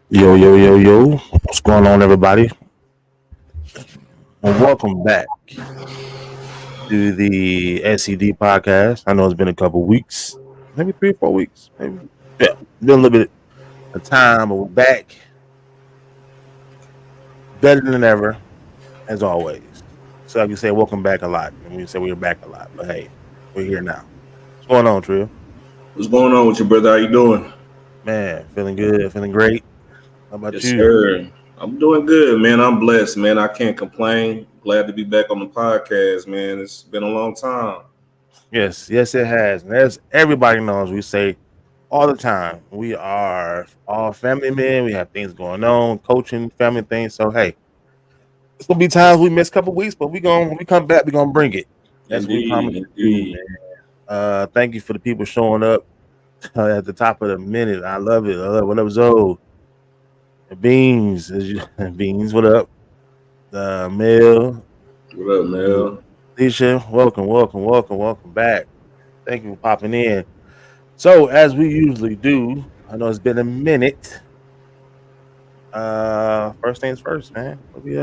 Yo, yo, yo, yo. What's going on, everybody? And welcome back to the SED podcast. I know it's been a couple weeks, maybe 3 or 4 weeks. Maybe. Yeah, been a little bit of time, but we're back better than ever, as always. So, like you say, welcome back a lot. And we say we're back a lot, but hey, we're here now. What's going on, Trill? What's going on with you, brother? How you doing? Man, feeling good, feeling great. How about Yes, you? sir. I'm doing good, man. I'm blessed, man. I can't complain. Glad to be back on the podcast, man. It's been a long time. Yes, yes, it has. And as everybody knows, we say all the time. We are all family men. We have things going on, coaching, family things. So hey, it's gonna be times we miss a couple weeks, but when we come back, we're gonna bring it. That's what we promise Indeed, to do, indeed. man. Thank you for the people showing up at the top of the minute. I love it. I love what up, Zoe. Beans, Beans, what up? Mel, What up, man? Alicia, welcome, welcome, welcome, welcome back. Thank you for popping in. So, as we usually do, I know it's been a minute. First things first, man. Maybe,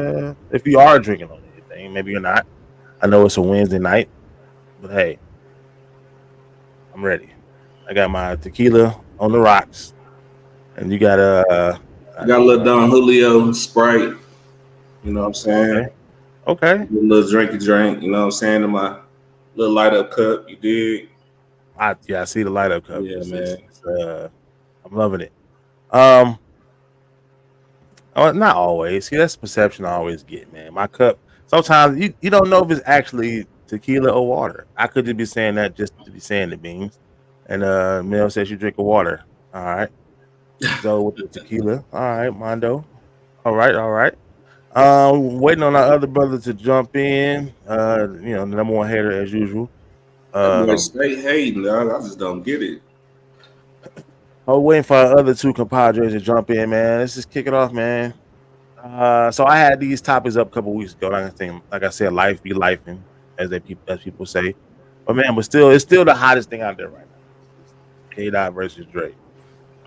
if you are drinking on anything, maybe you're not. I know it's a Wednesday night, but hey, I'm ready. I got my tequila on the rocks, and you got I got a little Don Julio Sprite. You know what I'm okay, saying? okay. A little drinky drink. You know what I'm saying? In my little light up cup. You dig? I see the light up cup. Yeah, man. I'm loving it. Um, not always. See, that's the perception I always get, man. My cup. Sometimes you don't know if it's actually tequila or water. I could just be saying that just to be saying the beans. And Mel says you drink a water. All right. Zoe with the tequila. All right, Mondo. All right, all right. Waiting on our other brother to jump in. The number one hater as usual. That boy Um, stay hating, dog. I just don't get it. I'm waiting for our other two compadres to jump in, man. Let's just kick it off, man. So I had these topics up a couple weeks ago. Like I said, life be lifing, as people say. But man, it's still the hottest thing out there right now. It's K Dot versus Drake.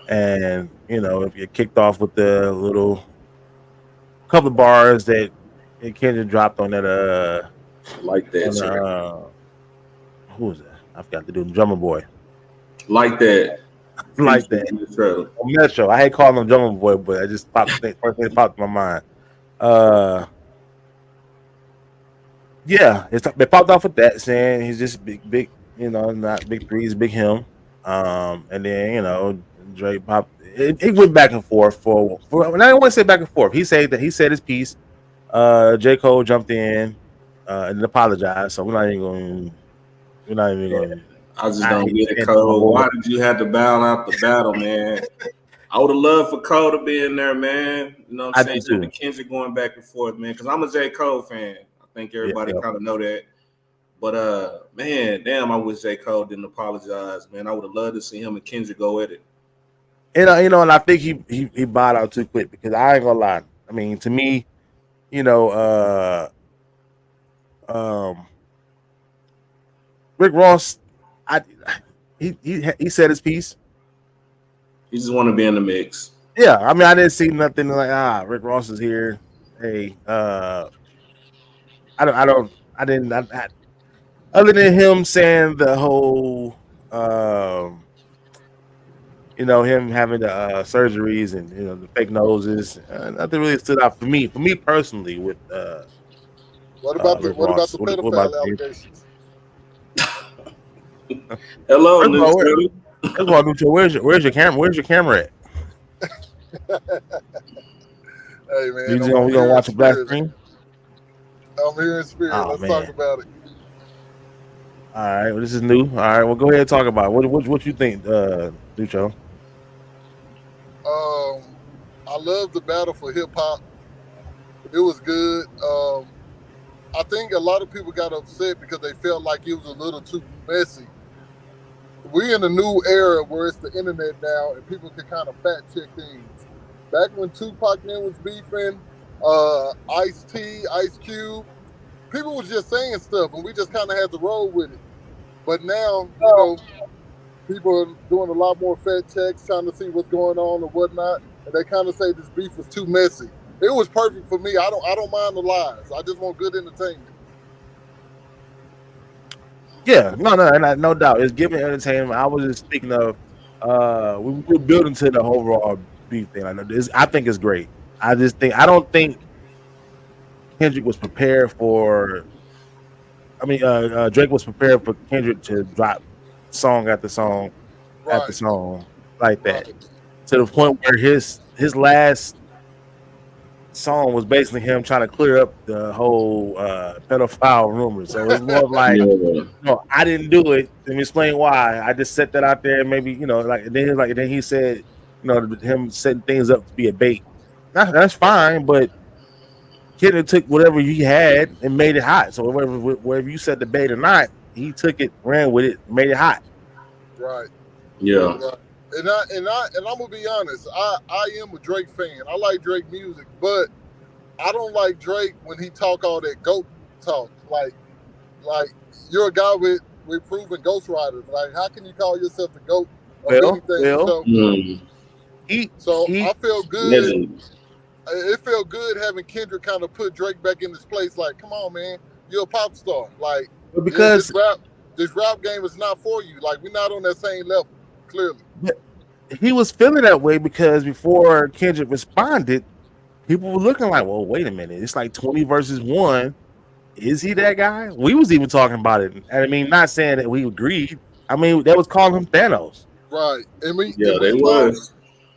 And if you kicked off with the little couple of bars that Kendrick dropped on that Like that, on the sir. who was that? I forgot to do the drummer boy. Like that. Like that. Metro. I hate calling him drummer boy, but I just first thing that popped in my mind. Uh Yeah, they popped off with that saying he's just big, not big threes, big him. And then Drake pop. It went back and forth and I don't want to say back and forth. He said his piece. J. Cole jumped in and apologized. So we're not even Yeah. going. I just I don't hate get it, saying it no Cole. more. Why did you have to bow out the battle, man? I would have loved for Cole to be in there, man. You know what I I'm do saying? Him too. and Kendrick going back and forth, man. Because I'm a J. Cole fan. I think Yeah, everybody yeah. kind of know that. But man, damn, I wish J. Cole didn't apologize, man. I would have loved to see him and Kendrick go at it. And I think he bought out too quick because I ain't gonna lie. I mean, to me, you know, um, Rick Ross, I he said his piece. He just want to be in the mix. Yeah, I mean, I didn't see nothing like Rick Ross is here. Hey, I don't, I didn't, other than him saying the whole, him having the surgeries and the fake noses, nothing really stood out for me. For me personally, with Rick What about Ross. the What about pedophile you? allegations? Hello, First of all, Neutral. Nucho, where's your camera? Where's your camera at? Hey We man, gonna I'm we gonna here in watch a black spirit. screen? I'm here in spirit. Oh Let's talk man. about it. All right, well, this is new. All right, well, go ahead and talk about it. What you think, Lucho? Um, I love the battle for hip hop. It was good. I think a lot of people got upset because they felt like it was a little too messy. We're in a new era where it's the internet now, and people can kind of fact check things. Back when Tupac and them was beefing, Ice T, Ice Cube, people was just saying stuff, and we just kind of had to roll with it. But now, people are doing a lot more fact checks, trying to see what's going on and whatnot. and they kind of say this beef was too messy. It was perfect for me. I don't mind the lies. I just want good entertainment. Yeah, no doubt. It's giving entertainment. I was just thinking of we're building to the overall beef thing. I know this. I think it's great. I don't think Kendrick was prepared for. I mean, Drake was prepared for Kendrick to drop song after song after Right, song like that right, to the point where his last song was basically him trying to clear up the whole pedophile rumor. So it's more of like, Yeah, no, I didn't do it. Let me explain why. I just set that out there, and maybe like then he said, him setting things up to be a bait. That's fine, but Kendrick took whatever he had and made it hot. So wherever you set the bait or not, he took it, ran with it, made it hot. right, yeah, right. And I'm gonna be honest. I am a Drake fan. I like Drake music, but I don't like Drake when he talk all that goat talk. Like you're a guy with proven ghostwriters. Like how can you call yourself the goat of anything? Well, So mm, he I he feel good. legend. It felt good having Kendrick kind of put Drake back in his place. Like, come on, man, you're a pop star. Like, yeah, because this rap game is not for you. Like, we're not on that same level, clearly. he was feeling that way because before Kendrick responded, people were looking like, well, wait a minute, it's like 20 versus 1. Is he that guy? We was even talking about it. I mean, not saying that we agreed. I mean, that was calling him Thanos. Right, and Yeah, they was.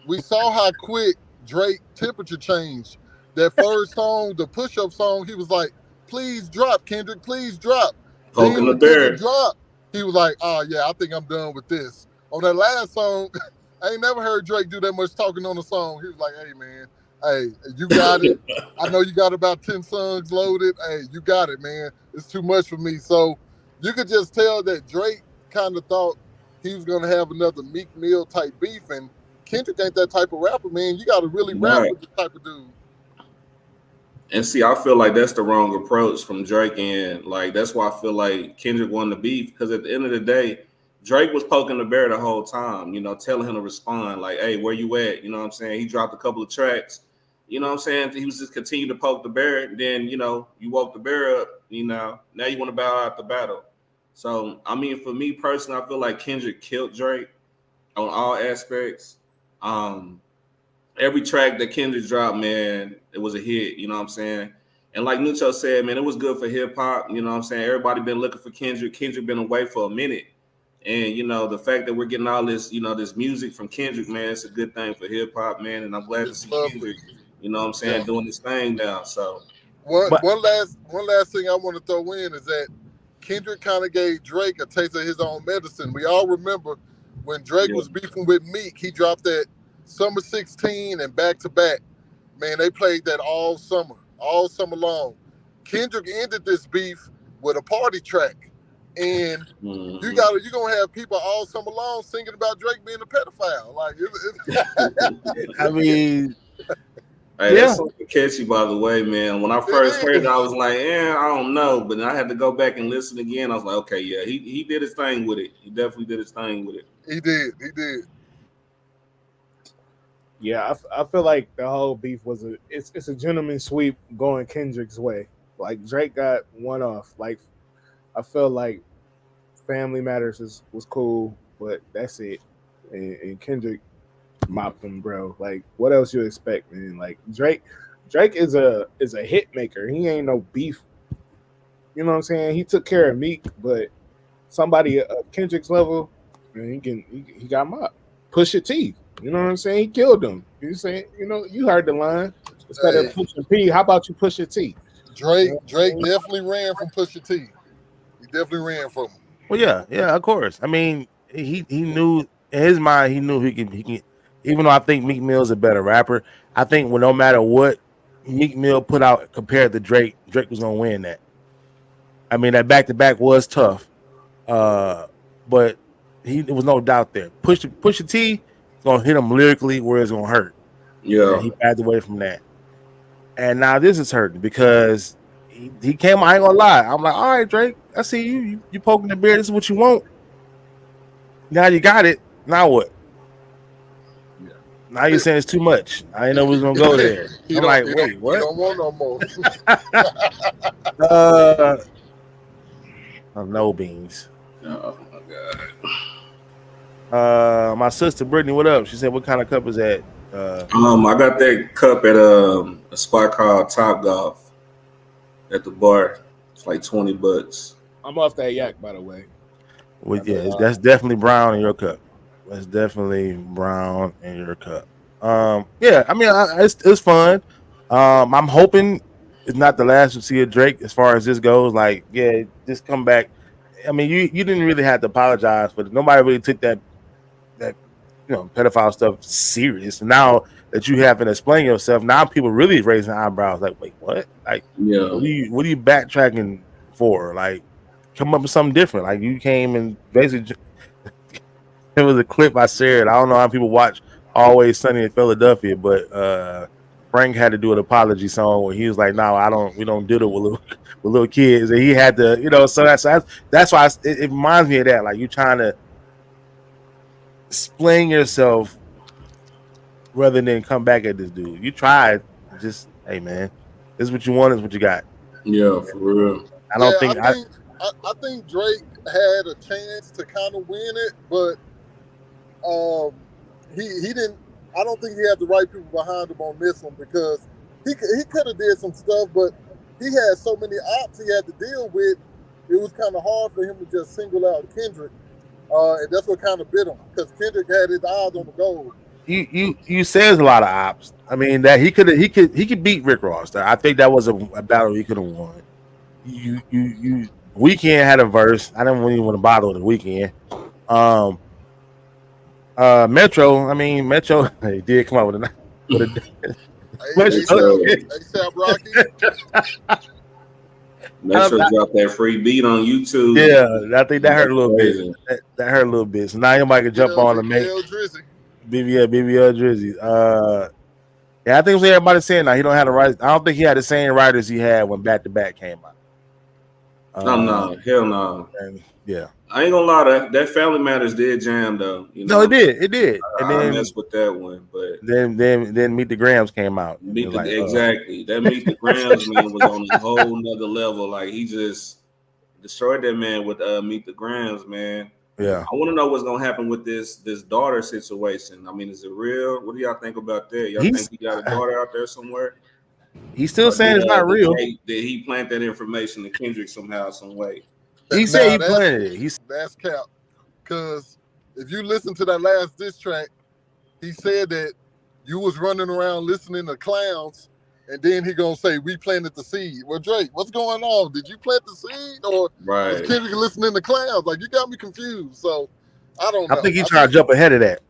we saw how quick Drake temperature changed. That first song, the push-up song, he was like, "Please drop, Kendrick, please drop." Poking Then the when Kendrick bear. dropped, he was like, "Oh yeah, I think I'm done with this." On that last song, I ain't never heard Drake do that much talking on a song. He was like, "Hey man, hey, you got it. I know you got about 10 songs loaded. Hey, you got it, man. It's too much for me." So you could just tell that Drake kind of thought he was gonna have another Meek Mill type beef, and Kendrick ain't that type of rapper, man. You got to really rap Right. with this type of dude. And see, I feel like that's the wrong approach from Drake, and like that's why I feel like Kendrick won the beef, because at the end of the day, Drake was poking the bear the whole time, telling him to respond, like, "Hey, where you at?" You know what I'm saying? He dropped a couple of tracks. You know what I'm saying? He was just continuing to poke the bear. Then, you woke the bear up, now you want to bow out the battle. So, I mean, for me personally, I feel like Kendrick killed Drake on all aspects. Um, every track that Kendrick dropped, man, it was a hit. You know what I'm saying? And like Nucho said, man, it was good for hip hop. You know what I'm saying? Everybody been looking for Kendrick. Kendrick been away for a minute. And the fact that we're getting all this, this music from Kendrick, man, it's a good thing for hip hop, man. And I'm glad to It's see lovely. Kendrick, you know what I'm saying, Yeah. doing his thing now. So But One last thing I want to throw in is that Kendrick kind of gave Drake a taste of his own medicine. We all remember when Drake yeah, was beefing with Meek, he dropped that Summer 16 and back to back. Man, they played that all summer long. Kendrick ended this beef with a party track. And hmm you're gonna have people all summer long singing about Drake being a pedophile. Like I mean, Hey, yeah, that's something catchy, by the way, man. When I first it heard it, I is. was like, I don't know. But then I had to go back and listen again. I was like, okay, yeah, he did his thing with it. He definitely did his thing with it. He did. He did. Yeah, I feel like the whole beef was it's a gentleman sweep going Kendrick's way. Like Drake got one off. Like I feel like Family Matters was cool, but that's it. And Kendrick mopped him, bro. Like what else you expect, man? Like Drake is a hit maker. He ain't no beef. You know what I'm saying? He took care of Meek, but somebody at Kendrick's level, man, he got mopped. Push your teeth. You know what I'm saying? He killed him. You saying, you heard the line. Instead of Hey, pushing P, how about you push your T? You know what Drake I mean? definitely ran from Pusha T. He definitely ran from him. well, yeah, of course. I mean, he knew in his mind, he knew he can. Even though I think Meek Mill's a better rapper, I think no matter what Meek Mill put out compared to Drake, Drake was gonna win that. I mean, that back to back was tough, but there was no doubt there. Push the T is gonna hit him lyrically where it's gonna hurt, and Yeah, he backed away from that. And now this is hurting because he came. I ain't gonna lie. I'm like, all right, Drake, I see you. You poking the bear. This is what you want. Now you got it. Now what? Now you're saying it's too much. I didn't know we was gonna go there. he I'm don't like, wait, he what? don't want no more. uh, no beans. Oh my god. My sister Brittany, what up? She said, "What kind of cup is that?" I got that cup at a spot called Top Golf at the bar. It's like $20. I'm off that yak, by the way. Yeah, that's definitely brown in your cup. That's definitely brown in your cup. Yeah, I mean, it's fun. I'm hoping it's not the last we see of Drake as far as this goes. Like, yeah, just come back. I mean, you didn't really have to apologize, but nobody really took that pedophile stuff serious. Now that you haven't explained yourself, now people really raising eyebrows. Like, wait, what? Like, Yeah. what are you backtracking for? Like, come up with something different. Like, you came and basically it was a clip I shared. I don't know how people watch Always Sunny in Philadelphia, but Frank had to do an apology song where he was like, "No, we don't do it with little kids," and he had to, So that's why it reminds me of that. Like, you trying to explain yourself rather than come back at this dude. You tried, just hey man, this is what you want, is what you got. Yeah, for real. I think Drake had a chance to kind of win it, but he didn't. I don't think he had the right people behind him on this one, because he could have did some stuff, but he had so many ops he had to deal with. It was kind of hard for him to just single out Kendrick, and that's what kind of bit him, because Kendrick had his eyes on the goal. You says a lot of ops. I mean, that he could beat Rick Ross. I think that was a battle he could have won. You Weekend had a verse. I didn't even want to bother with the Weekend. Metro. I mean, Metro. He did come out with a ASAP Rocky. Metro dropped that free beat on YouTube. Yeah, I think that hurt a little bit. That hurt a little bit. So now anybody can jump on and make BBL Drizzy. Yeah, I think what everybody's saying now, he don't have the right. I don't think he had the same writers he had when Back to Back came out. No, hell no. Yeah, I ain't gonna lie, that Family Matters did jam though. No, it did. And then I messed with that one, but then Meet the Grams came out. Exactly. That Meet the Grams man was on a whole nother level. Like, he just destroyed that man with Meet the Grams, man. Yeah. I want to know what's gonna happen with this daughter situation. I mean, is it real? What do y'all think about that? Y'all think he got a daughter out there somewhere? He's still saying it's not real. Did he plant that information to Kendrick somehow, some way? He said he planted it. That's cap. Because if you listen to that last diss track, he said that you was running around listening to clowns, and then he gonna say we planted the seed. Well, Drake, what's going on? Did you plant the seed, or was Kendrick listening to clowns? Like, you got me confused. So I don't know. I think he tried to jump ahead of that.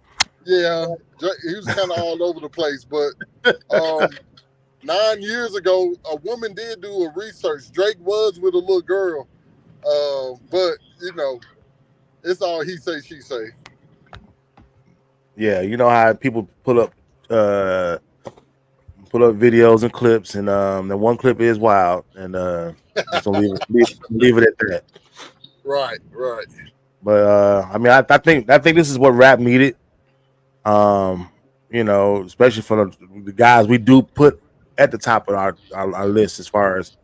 Yeah, he was kind of all over the place. But 9 years ago, a woman did do a research. Drake was with a little girl, but it's all he say, she say. Yeah, you know how people pull up videos and clips, and the one clip is wild, and just don't leave it at that. Right. But I mean, I think this is what rap needed. Especially for the guys we do put at the top of our list as far as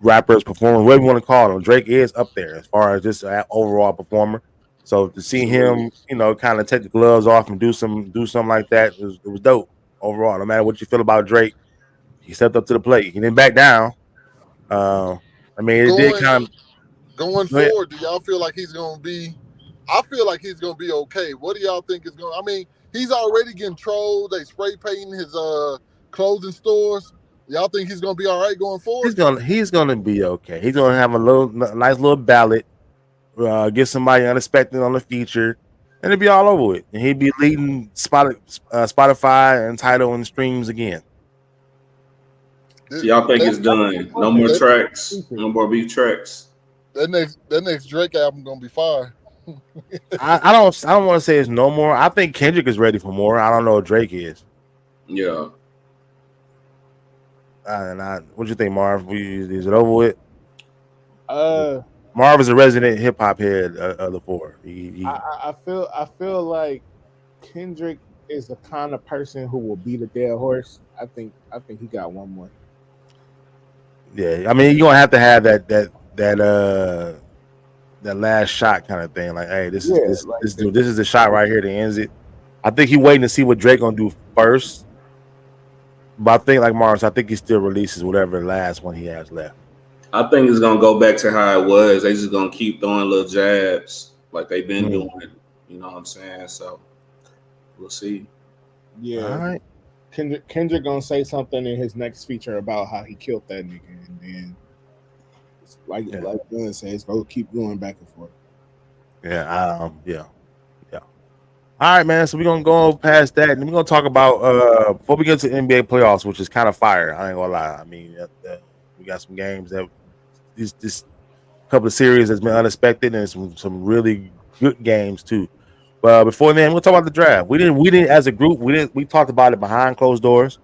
rappers performing, whatever you want to call them. Drake is up there as far as just an overall performer. So to see him, kind of take the gloves off and do something like that, it was dope overall. No matter what you feel about Drake, he stepped up to the plate. He didn't back down. I mean, it did kind of going forward. Do y'all feel like he's gonna be? I feel like he's gonna be okay. What do y'all think is going? I mean, he's already getting trolled. They spray painting his clothing stores. Y'all think he's gonna be all right going forward? He's gonna be okay. He's gonna have a nice little ballot. Get somebody unexpected on the feature, and it'd be all over with. And he'd be leading Spotify and Tidal and streams again. So y'all think it's done? No more tracks. No more beef tracks. That next Drake album gonna be fire. I don't want to say it's no more. I think Kendrick is ready for more. I don't know if Drake is. Yeah. What do you think, Marv? Is it over with? Marv is a resident hip hop head of the four. I feel like Kendrick is the kind of person who will beat a dead horse. I think he got one more. Yeah, I mean, you're gonna have to have that last shot kind of thing. Like, hey, this is Yeah, this like this dude. This is the shot right here that ends it. I think he waiting to see what Drake gonna do first. But I think, like Mars, I think he still releases whatever last one he has left. I think it's gonna go back to how it was. They just gonna keep throwing little jabs like they've been Mm. doing. You know what I'm saying? So we'll see. All yeah, right. Kendrick gonna say something in his next feature about how he killed that nigga, and then Yeah. like Gunn says, go keep going back and forth. Yeah. Yeah. Yeah. All right, man. So we're gonna go past that, and we're gonna talk about before we get to NBA playoffs, which is kind of fire. I ain't gonna lie. I mean, we got some games that this couple of series has been unexpected, and some really good games too. But before then, we'll talk about the draft. We didn't as a group. We talked about it behind closed doors.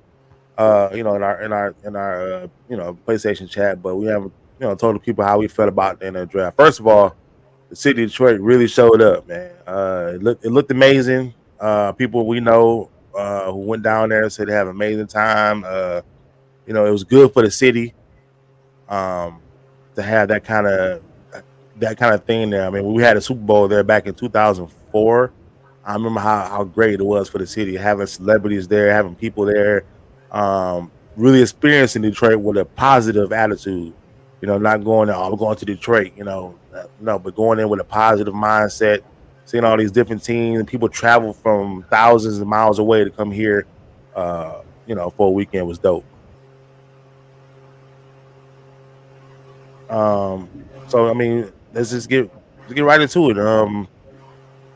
In our PlayStation chat, but we haven't told the people how we felt about the NFL draft. First of all, the city of Detroit really showed up, man. It looked amazing. People we know who went down there said they have an amazing time. It was good for the city um, to have that kind of thing there. I mean, we had a Super Bowl there back in 2004. I remember how great it was for the city, having celebrities there, having people there, really experiencing Detroit with a positive attitude. Not going there, oh, we're going to Detroit, no, but going in with a positive mindset, seeing all these different teams, and people travel from thousands of miles away to come here, for a weekend was dope. So I mean, let's get right into it.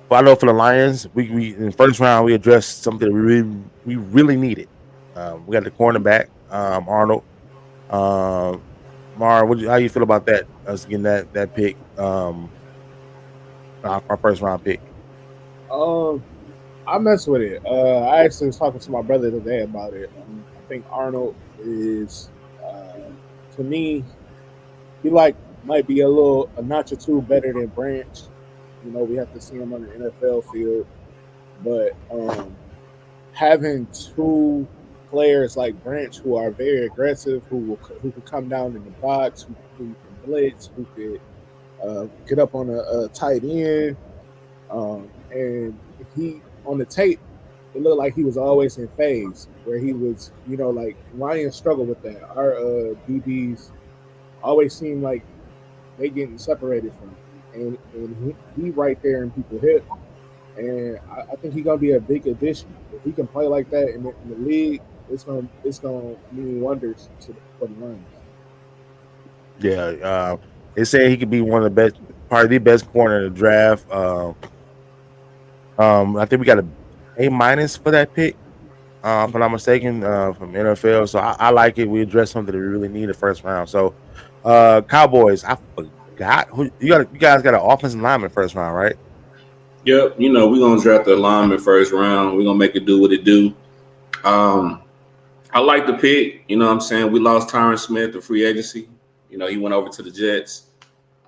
But I know for the Lions, we in the first round we addressed something that we really needed. We got the cornerback, Arnold. Um, Mar, how you feel about that? Us getting that pick, our first round pick. Um, I mess with it. I actually was talking to my brother today about it. I think Arnold is, to me, he might be a notch or two better than Branch. We have to see him on the NFL field, but having two players like Branch who are very aggressive, who can come down in the box, who can blitz, who could get up on a tight end, and he on the tape, it looked like he was always in phase where he was, like Ryan struggled with that. Our DBs always seem like they getting separated from him, and he right there in people's hip, and I think he's gonna be a big addition. If he can play like that in the league, it's gonna mean wonders for the Lions. Yeah, they say he could be one of the best, probably the best corner in the draft. I think we got a minus for that pick, if I'm not mistaken, from NFL. So I like it. We addressed something that we really need the first round. So, Cowboys, I forgot who you got. You guys got an offensive lineman first round, right? Yep, we're gonna draft the lineman first round. We're gonna make it do what it do. Um, I like the pick. You know what I'm saying? We lost Tyron Smith to free agency. He went over to the Jets.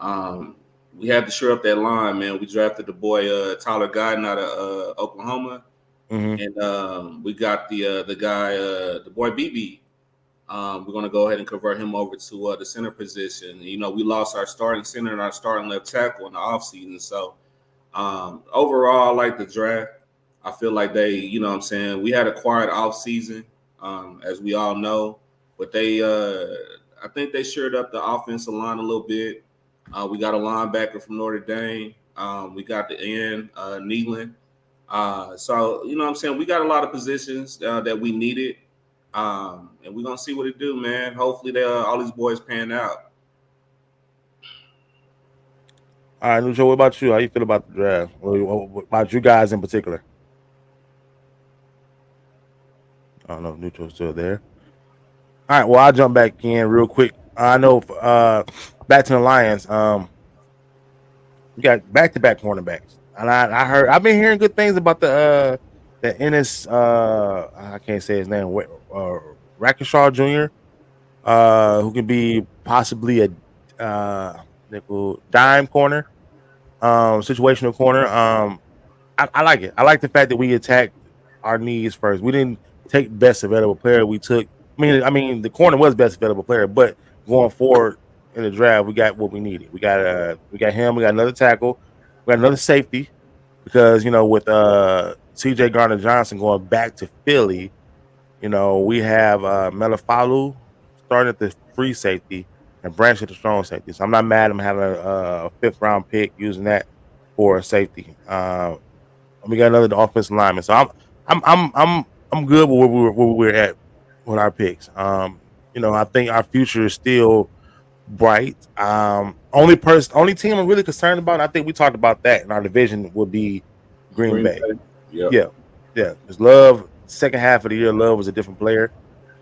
Um, we had to shore up that line, man. We drafted the boy Tyler Guyton out of Oklahoma, Mm-hmm. and we got the guy, the boy BB. We're gonna go ahead and convert him over to the center position. We lost our starting center and our starting left tackle in the offseason. So overall, I like the draft. I feel like they, what I'm saying, we had a quiet offseason, as we all know, but I think they shored up the offensive line a little bit. We got a linebacker from Notre Dame. We got the end, Nealon. So, what I'm saying, we got a lot of positions that we needed, and we're going to see what it do, man. Hopefully, all these boys pan out. All right, Lucho, what about you? How you feel about the draft? What about you guys in particular? I don't know if Lucho's still there. All right, well, I'll jump back in real quick. I know, back to the Lions. We got back to back cornerbacks, and I've been hearing good things about the Ennis. I can't say his name. Rackenshaw Jr. Who can be possibly a nickel dime corner, situational corner. I like it. I like the fact that we attacked our needs first. We didn't take best available player. We took. I mean, the corner was best available player, but going forward in the draft, we got what we needed. We got him. We got another tackle. We got another safety because with C.J. Garner Johnson going back to Philly, we have Melifalu starting at the free safety and Branch at the strong safety. So I'm not mad. I'm having a fifth round pick using that for a safety. And we got another offensive lineman. So I'm good with where we're at with our picks. I think our future is still bright. Only team I'm really concerned about, and I think we talked about that in our division, would be Green Green Bay. Bay. Yep. Yeah, yeah. Because Love, second half of the year, Love was a different player.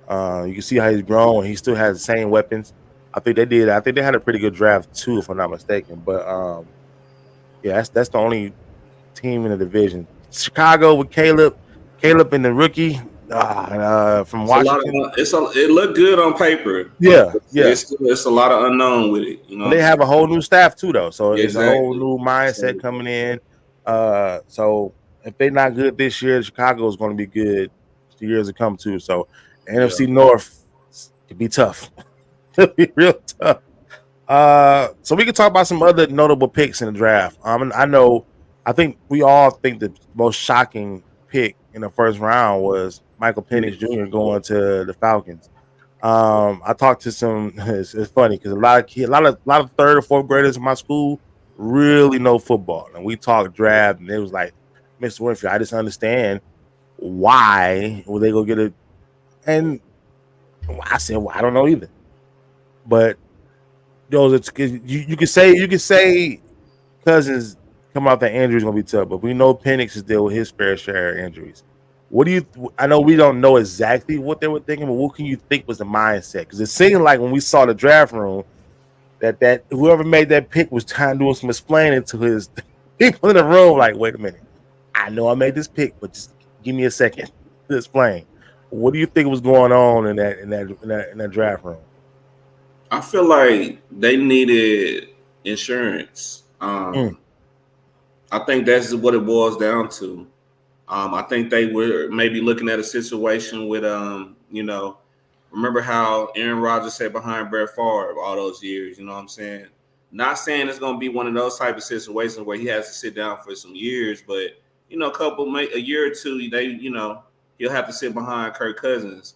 You can see how he's grown, and he still has the same weapons. I think they did. I think they had a pretty good draft too, if I'm not mistaken. But yeah, that's the only team in the division. Chicago with Caleb and the rookie from It's a lot of Washington. it looked good on paper, but Yeah, yeah. it's a lot of unknown with it. You know But what they I'm have saying? a whole new staff too, though. So it's a whole Exactly. new mindset So coming in. So if they're not good this year, Chicago is going to be good the years to come too. So yeah. NFC North could be tough. It'll be real tough. So we can talk about some other notable picks in the draft. And I think we all think the most shocking pick in the first round was Michael Penix Jr. going to the Falcons. I talked to some. It's funny because a lot of kids, a lot of third or fourth graders in my school really know football, and we talked draft, and it was like, Mr. Winfield, I just understand why would they go get it, and I said, well, I don't know either, but it's you can say Cousins come out that injury is gonna be tough, but we know Penix is deal with his fair share of injuries. What do you? I know we don't know exactly what they were thinking, but what can you think was the mindset? Because it seemed like when we saw the draft room that whoever made that pick was trying to do some explaining to his people in the room. Like, wait a minute, I know I made this pick, but just give me a second to explain. What do you think was going on in that draft room? I feel like they needed insurance. Mm, I think that's what it boils down to. I think they were maybe looking at a situation with, remember how Aaron Rodgers sat behind Brett Favre all those years. You know what I'm saying? Not saying it's going to be one of those type of situations where he has to sit down for some years, but a year or two, he'll have to sit behind Kirk Cousins.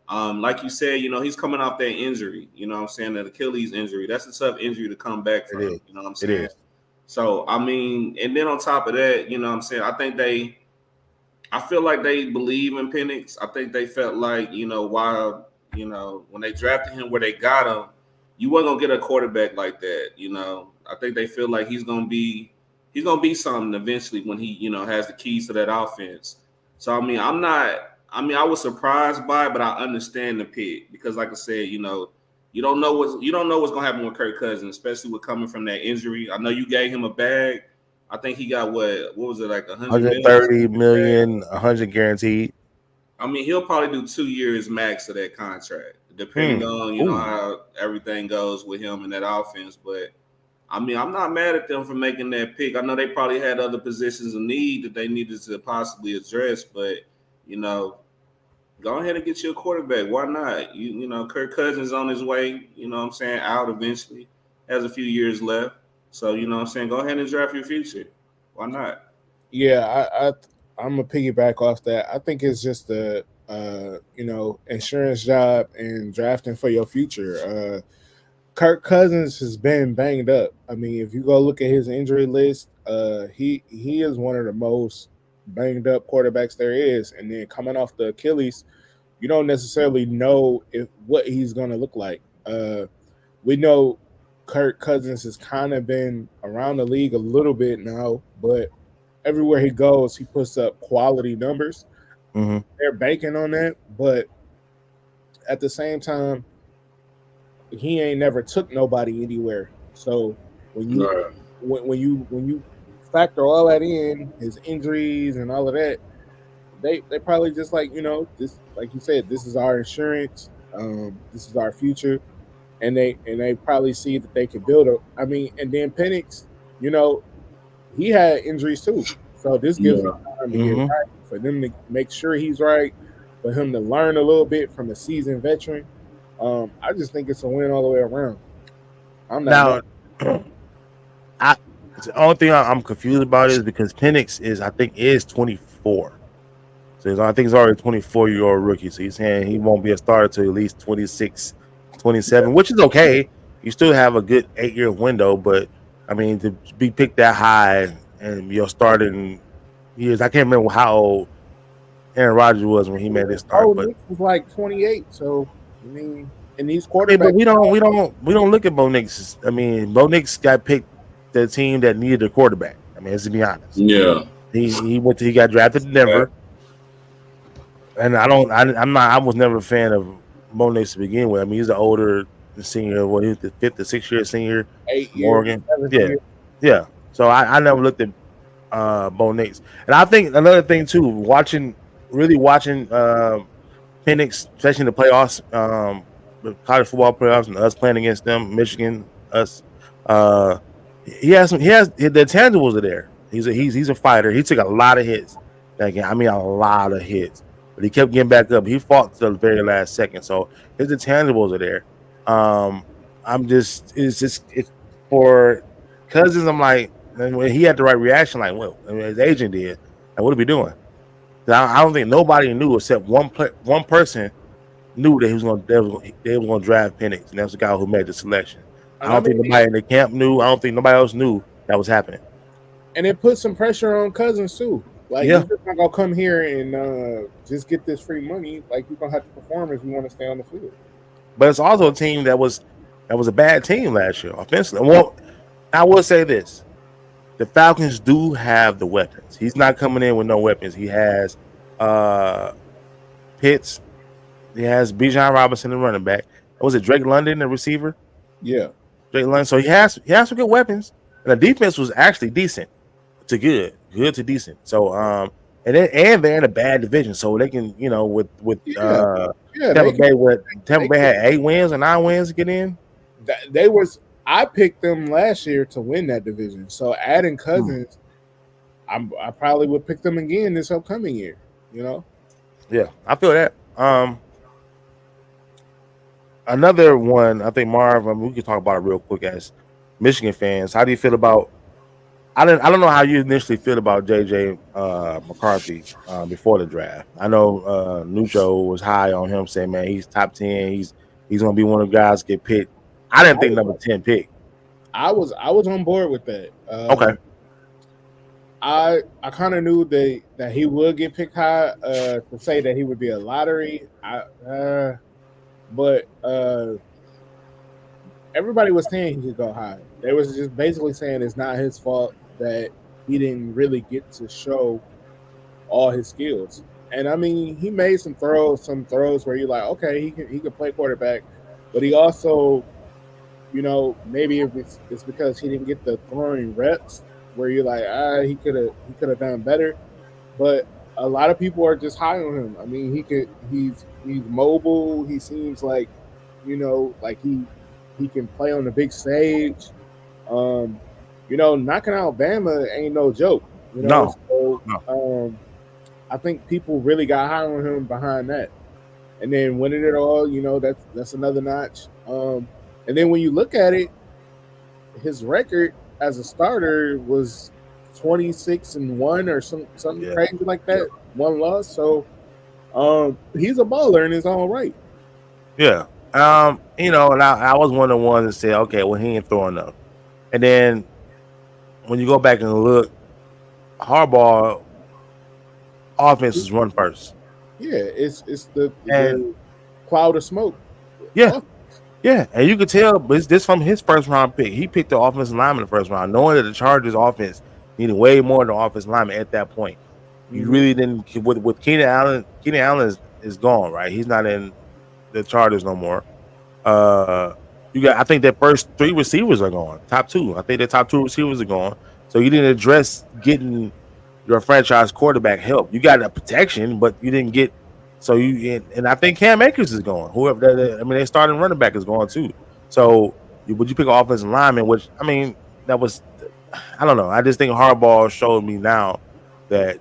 Like you said, he's coming off that injury. You know what I'm saying? That Achilles injury. That's a tough injury to come back it from. is. You know what I'm It saying? is. So I mean, and then on top of that, you know what I'm saying? I feel like they believe in Penix. I think they felt like, while, when they drafted him where they got him, you weren't gonna get a quarterback like that. I think they feel like he's gonna be something eventually when he, has the keys to that offense. So I mean, I was surprised by it, but I understand the pick because like I said, you don't know what's gonna happen with Kirk Cousins, especially with coming from that injury. I know you gave him a bag. I think he got what was it, like 100 million or something 130 like that. million, 100 guaranteed. I mean, he'll probably do 2 years max of that contract, depending Mm. on Ooh. how everything goes with him and that offense. But I mean, I'm not mad at them for making that pick. I know they probably had other positions of need that they needed to possibly address, but you know, go ahead and get you a quarterback. Why not? Kirk Cousins on his way. You know what I'm saying, out eventually. Has a few years left, so you know what I'm saying. Go ahead and draft your future. Why not? Yeah, I'm gonna piggyback off that. I think it's just a insurance job and drafting for your future. Kirk Cousins has been banged up. I mean, if you go look at his injury list, he is one of the most banged up quarterbacks there is. And then coming off the Achilles, you don't necessarily know if what he's gonna look like. We know Kirk Cousins has kind of been around the league a little bit now, but everywhere he goes, he puts up quality numbers. Hmm. They're banking on that, but at the same time, he ain't never took nobody anywhere. So when you Right. when you factor all that in, his injuries and all of that, they probably just like this, like you said, this is our insurance, this is our future, and they probably see that they could build a. I mean, and then Penix, you know, he had injuries too, so this gives him Yeah. time to get Hmm. right. for them to make sure he's right, for him to learn a little bit from a seasoned veteran. I just think it's a win all the way around. I'm not mad. Now, I the only thing I'm confused about is because Penix I think is 24. So I think he's already a 24-year-old rookie. So he's saying he won't be a starter till at least 26, 27, which is okay. You still have a good 8-year window, but I mean to be picked that high and you're starting years. I can't remember how old Aaron Rodgers was when he made his start, Oh, but Nick was like 28. So I mean, and these I mean, but quarterbacks. we don't look at Bo Nix. I mean, Bo Nix got picked the team that needed a quarterback. I mean, let's be honest. Yeah. He got drafted to Denver, and I was never a fan of Bo Nix to begin with. I mean, he's an older senior. What he was the 5th or 6th year senior 8 from years, Oregon. 7 years. Yeah. So I never looked at Bo Nix, and I think another thing too, really watching Penix, especially in the playoffs, the college football playoffs, and us playing against them, Michigan, us. Uh, he has the tangibles are there. He's a fighter. He took a lot of hits that game. I mean, a lot of hits, but he kept getting back up. He fought to the very last second, so his intangibles are there. Um, it's for Cousins. I'm like, and when he had the right reaction, like, well, I mean, his agent did. Like, what are we doing? I don't think nobody knew except one person knew that they was gonna draft Penix, and that's the guy who made the selection. I And I don't think mean, nobody in the camp knew. I don't think nobody else knew that was happening. and it put some pressure on Cousins too. Like Yeah, you're just not gonna come here and just get this free money. Like you're gonna have to perform if you want to stay on the field. but it's also a team that was a bad team last year offensively. Well, I will say this: the Falcons do have the weapons. He's not coming in with no weapons. He has uh Pitts. He has Bijan Robinson, the running back. Was it Drake London, the receiver? Yeah, Drake London. So he has some good weapons, and the defense was actually decent to good to decent. So and they're in a bad division, so they can with yeah, yeah. Tampa Bay Tampa They Bay could. had 8 wins or 9 wins to get in. They was. I picked them last year to win that division. So adding Hmm. Cousins, I probably would pick them again this upcoming year. You know. Yeah, I feel that. Another one, I think Marv. I mean, we can talk about it real quick as Michigan fans. How do you feel about? I don't know how you initially feel about JJ McCarthy before the draft. I know Nucho was high on him, saying, "Man, he's top 10. He's gonna be one of the guys get picked." I didn't I think was number 10 pick. I was on board with that. Okay, I kind of knew that he would get picked high. To say that he would be a lottery, but everybody was saying he could go high. They was just basically saying it's not his fault that he didn't really get to show all his skills. And I mean, he made some throws where you're like, okay, he can play quarterback, but he also, maybe if it's because he didn't get the throwing reps where you're like, he could have done better. But a lot of people are just high on him. I mean, he's mobile. He seems like, like he can play on the big stage. Um, knocking out Bama ain't no joke. no, So no, I think people really got high on him behind that. And then winning it all, that's another notch. And then when you look at it, his record as a starter was 26-1 or something yeah, crazy like yeah, that. One loss. So he's a baller in his own right. yeah. And I was one of the ones that said, okay, well, he ain't throwing enough. And then when you go back and look, Harbaugh offenses run first, Yeah, it's the and cloud of smoke. yeah, Oh, yeah, and you could tell, but it's this from his first round pick. He picked the offensive lineman in the first round, knowing that the Chargers offense needed way more than offensive lineman at that point. You mhm. really didn't with Keenan Allen. Keenan Allen is gone, right? He's not in the Chargers no more. Uh, I think their first 3 receivers are gone. Top two. I think their top 2 receivers are gone. So you didn't address getting your franchise quarterback help. You got a protection, but you didn't get. So and I think Cam Akers is gone. I mean, their starting running back is gone too. So would you pick an offensive lineman? Which I mean, that was I don't know. I just think Harbaugh showed me now that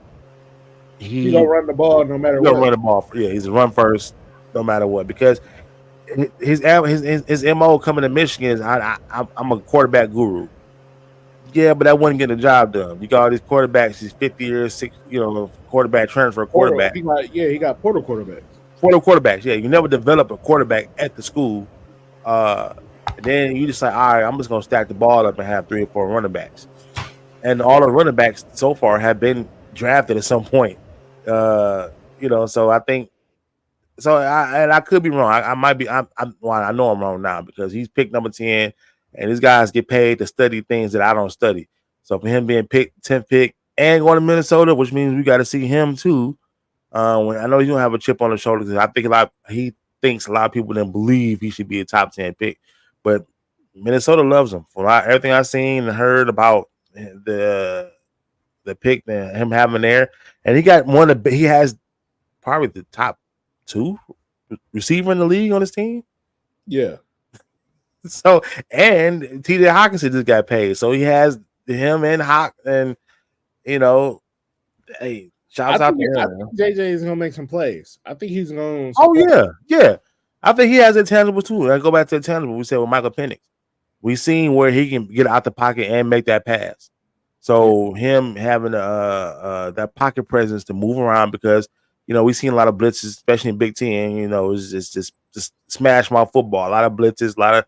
He gonna he run the ball no matter gonna what. run the ball. Yeah, he's a run first, no matter what. Because his mo coming to Michigan is I'm a quarterback guru. Yeah, but that wasn't getting the job done. You got all these quarterbacks, these 50 years, quarterback transfer Portal, quarterback. he got portal quarterbacks. Portal quarterbacks. Yeah, you never develop a quarterback at the school. Uh, then you just like, all right, I'm just gonna stack the ball up and have 3 or 4 running backs. And all the running backs so far have been drafted at some point. So I think so. I could be wrong. I might be. Well, I know I'm wrong now because he's picked number 10, and these guys get paid to study things that I don't study. So for him being picked 10th pick and going to Minnesota, which means we got to see him too. When I know he's gonna have a chip on his shoulder because I think he thinks a lot of people didn't believe he should be a top 10 pick, but Minnesota loves him. From everything I've seen and heard about the pick that him having there, and he has probably the top 2 receiver in the league on his team. Yeah. So and T.J. Hawkinson just got paid, so he has him and Hawk, and hey, shouts out to I him. think JJ is gonna make some plays. I think he's gonna. Oh yeah. I think he has intangible too. I go back to intangible. We said with Michael Penix, we seen where he can get out the pocket and make that pass. So him having that pocket presence to move around because we've seen a lot of blitzes, especially in Big Ten. It's just smash mouth football. A lot of blitzes, a lot of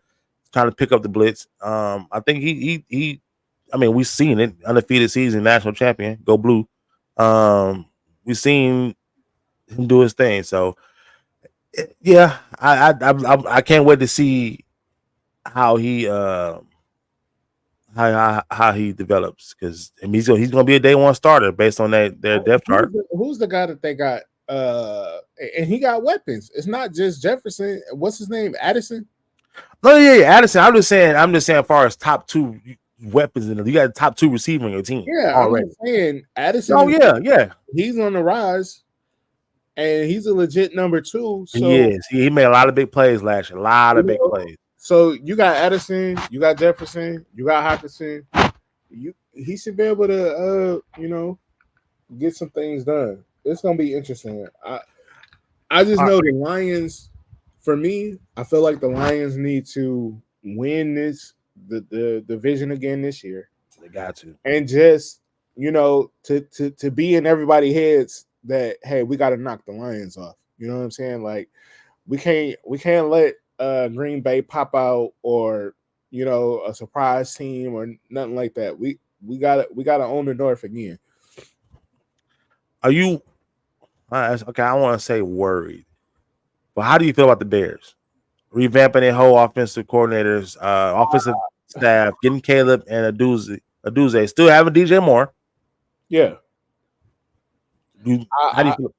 trying to pick up the blitz. I think he. I mean, we've seen it. Undefeated season, national champion, go blue. We've seen him do his thing. So yeah, I can't wait to see how he how he develops because he's gonna be a day one starter based on their depth chart. Who's the guy that they got? And he got weapons. It's not just Jefferson. What's his name? Addison. No, yeah, Addison. I'm just saying. As far as top 2 weapons in you got the top 2 receiver in your team. Yeah, already. I'm just saying Addison. Oh yeah. He's on the rise, and he's a legit number 2. So he is. He made a lot of big plays last year. A lot of big plays. So you got Addison, you got Jefferson, you got Hawkinson. He should be able to get some things done. It's gonna be interesting. I just know the Lions. For me, I feel like the Lions need to win the division again this year. They got to, and just to be in everybody's heads that hey, we got to knock the Lions off. You know what I'm saying? Like we can't let Green Bay pop out or a surprise team or nothing like that. We gotta own the North again. Are you okay? I want to say worried, but how do you feel about the Bears revamping their whole offensive coordinators, offensive staff, getting Caleb and Aduze, still having DJ Moore? Yeah. How do you feel?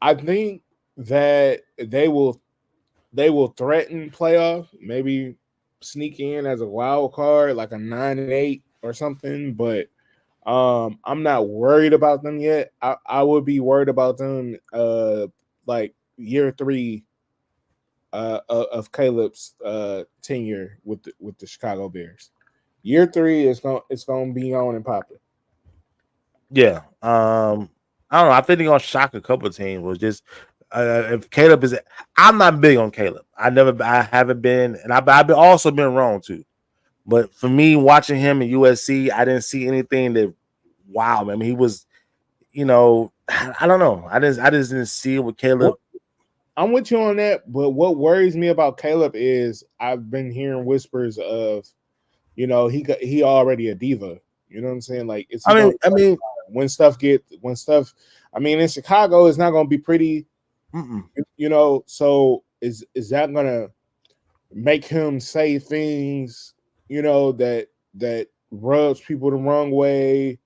I think that they will threaten playoff, maybe sneak in as a wild card, like a 9-8 or something. But I'm not worried about them yet. I would be worried about them like year 3 of Caleb's tenure with the Chicago Bears. Year 3 is gonna be on and popping. Yeah. I don't know. I think they're gonna shock a couple of teams. Was just if Caleb is, I'm not big on Caleb. I haven't been, and I've also been wrong too. But for me, watching him in USC, I didn't see anything that wow. I mean, he was, I don't know. I just didn't see it with Caleb. I'm with you on that, but what worries me about Caleb is I've been hearing whispers of, he already a diva. You know what I'm saying? Like it's. I mean, when stuff. I mean, in Chicago, it's not going to be pretty. So is that going to make him say things, that rubs people the wrong way?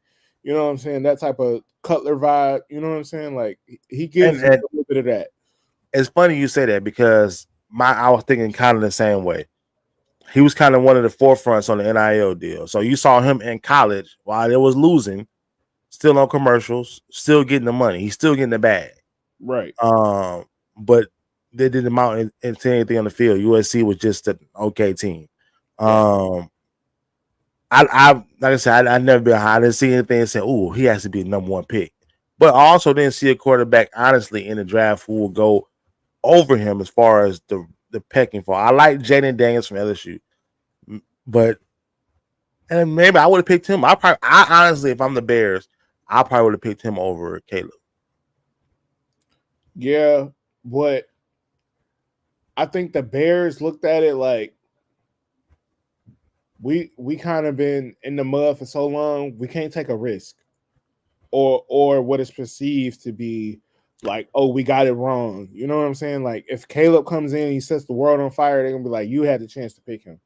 You know what I'm saying? That type of Cutler vibe. You know what I'm saying? Like he gives a little bit of that. It's funny you say that because I was thinking kind of the same way. He was kind of one of the forefronts on the NIL deal. So you saw him in college while it was losing, still on commercials, still getting the money. He's still getting the bag. Right. But they didn't amount into anything on the field. USC was just an okay team. I like I said, I never been high. I didn't see anything and say, "Oh, he has to be the number 1 pick." But I also didn't see a quarterback, honestly, in the draft who will go over him as far as the pecking for. I like Jaden Daniels from LSU, but and maybe I would have picked him. I honestly, if I'm the Bears, I probably would have picked him over Caleb. Yeah, but I think the Bears looked at it like we kind of been in the mud for so long, we can't take a risk, or what is perceived to be like, oh, we got it wrong. You know what I'm saying? Like if Caleb comes in, he sets the world on fire, they're gonna be like, you had the chance to pick him.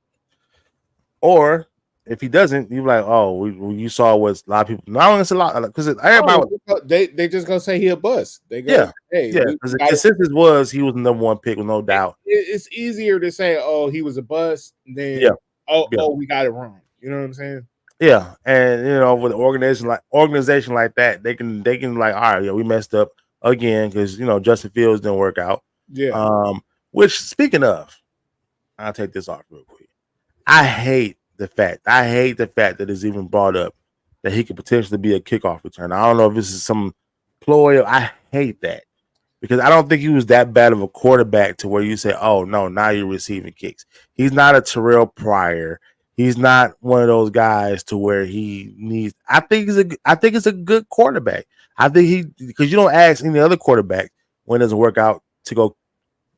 Or if he doesn't, you're like, oh, you saw what a lot of people. Not only it's a lot because everybody. Oh, they just gonna say he a bust. They go, Yeah, hey, yeah. we Because the got it. consensus was he was the number one pick with no doubt. It's easier to say, oh, he was a bust than Yeah, yeah. oh, we got it wrong. You know what I'm saying? Yeah, and with an organization like that, they can like, all right, yeah, we messed up again because Justin Fields didn't work out. Yeah. Which speaking of, I'll take this off real quick. I hate the fact that it's even brought up that he could potentially be a kickoff returner. I don't know if this is some ploy. I hate that because I don't think he was that bad of a quarterback to where you say, oh no, now you're receiving kicks. He's not a Terrell Pryor. He's not one of those guys to where he needs. I think it's a good quarterback. I think because you don't ask any other quarterback when it doesn't work out to go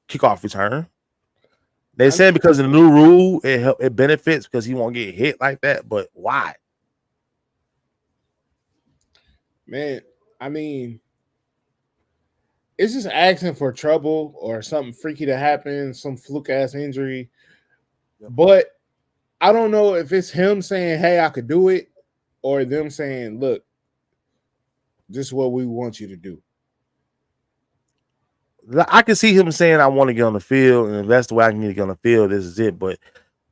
kickoff return. They said because of the new rule, it benefits because he won't get hit like that. But why? Man, I mean, it's just asking for trouble or something freaky to happen, some fluke ass injury. But I don't know if it's him saying, hey, I could do it, or them saying, look, this is what we want you to do. I can see him saying, I want to get on the field, and if that's the way I need to get on the field, this is it. But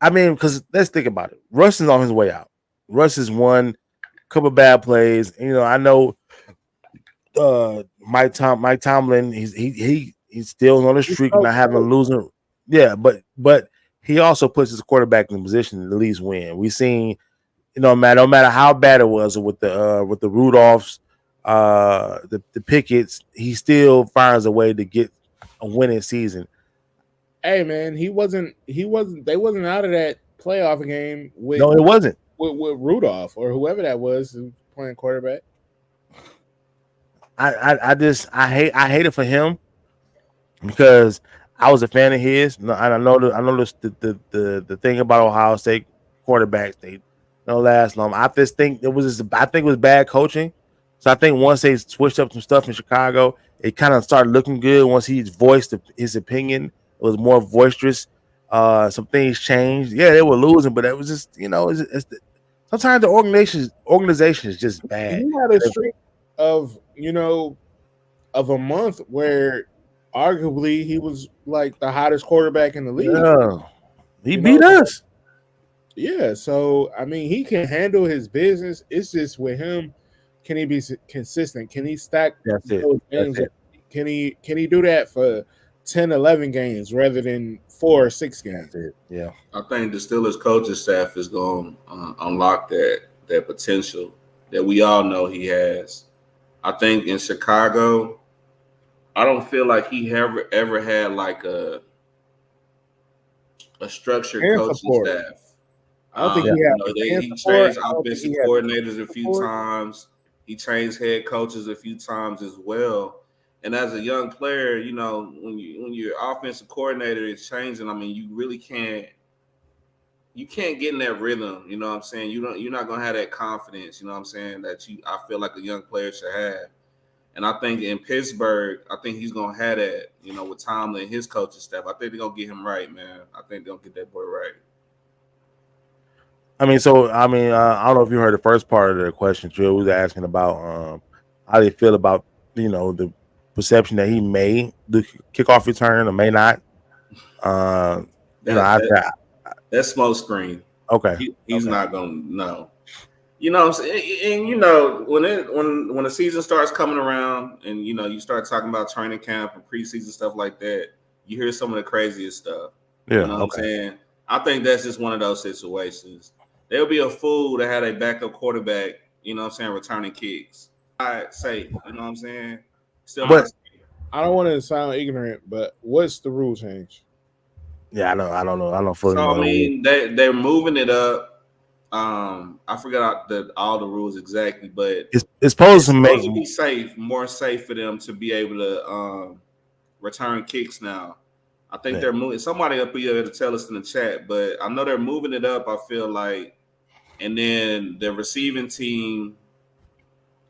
I mean, because let's think about it. Russ is on his way out. Russ has won a couple of bad plays. And, I know Mike Tomlin, he's still on the streak of not having a losing. Yeah, but he also puts his quarterback in the position to at least win. We've seen, no matter how bad it was with the Rudolphs, the Pickett's, he still finds a way to get a winning season. Hey man, they wasn't out of that playoff game with No, it wasn't with Rudolph or whoever that was playing quarterback. I hate it for him because I was a fan of his. And I know the thing about Ohio State quarterbacks, they don't last long. I think it was bad coaching. So I think once they switched up some stuff in Chicago, it kind of started looking good. Once he voiced his opinion, it was more boisterous. Some things changed. Yeah, they were losing, but it was just sometimes the organization is just bad. He had a streak of of a month where arguably he was like the hottest quarterback in the league. Yeah. He beat us. Yeah, so I mean, he can handle his business. It's just with him, can he be consistent? Can he stack those games? Can he do that for 10, 11 games rather than 4 or 6 games? Yeah. I think the Steelers coaching staff is going to unlock that potential that we all know he has. I think in Chicago, I don't feel like he ever had like a structured coaching staff. I don't think he changed offensive coordinators a few times. He changed head coaches a few times as well. And as a young player, when your offensive coordinator is changing, I mean, you really can't get in that rhythm. You know what I'm saying? You're not gonna have that confidence. You know what I'm saying? That I feel like a young player should have. And I think in Pittsburgh, I think he's gonna have that. With Tomlin and his coaching staff, I think they're gonna get him right, man. I think they're gonna get that boy right. I don't know if you heard the first part of the question. Drew was asking about how they feel about the perception that he may do kickoff return or may not. That's smoke screen. Okay, he's not gonna know. You know what I'm saying? And when the season starts coming around and you start talking about training camp and preseason stuff like that, you hear some of the craziest stuff. Yeah, you know what I'm saying? I think that's just one of those situations. There'll be a fool that had a backup quarterback, returning kicks. not safe. You know what I'm saying? Still not But safe. I don't want to sound ignorant, but what's the rule change? yeah, I don't know. I don't fully So know I the rule. mean, they're moving it up. I forgot all the rules exactly, but It's supposed to it's make supposed to be safe, more safe for them to be able to return kicks now. I think yeah. they're moving. Somebody up here to tell us in the chat, but I know they're moving it up. I feel like, and then the receiving team,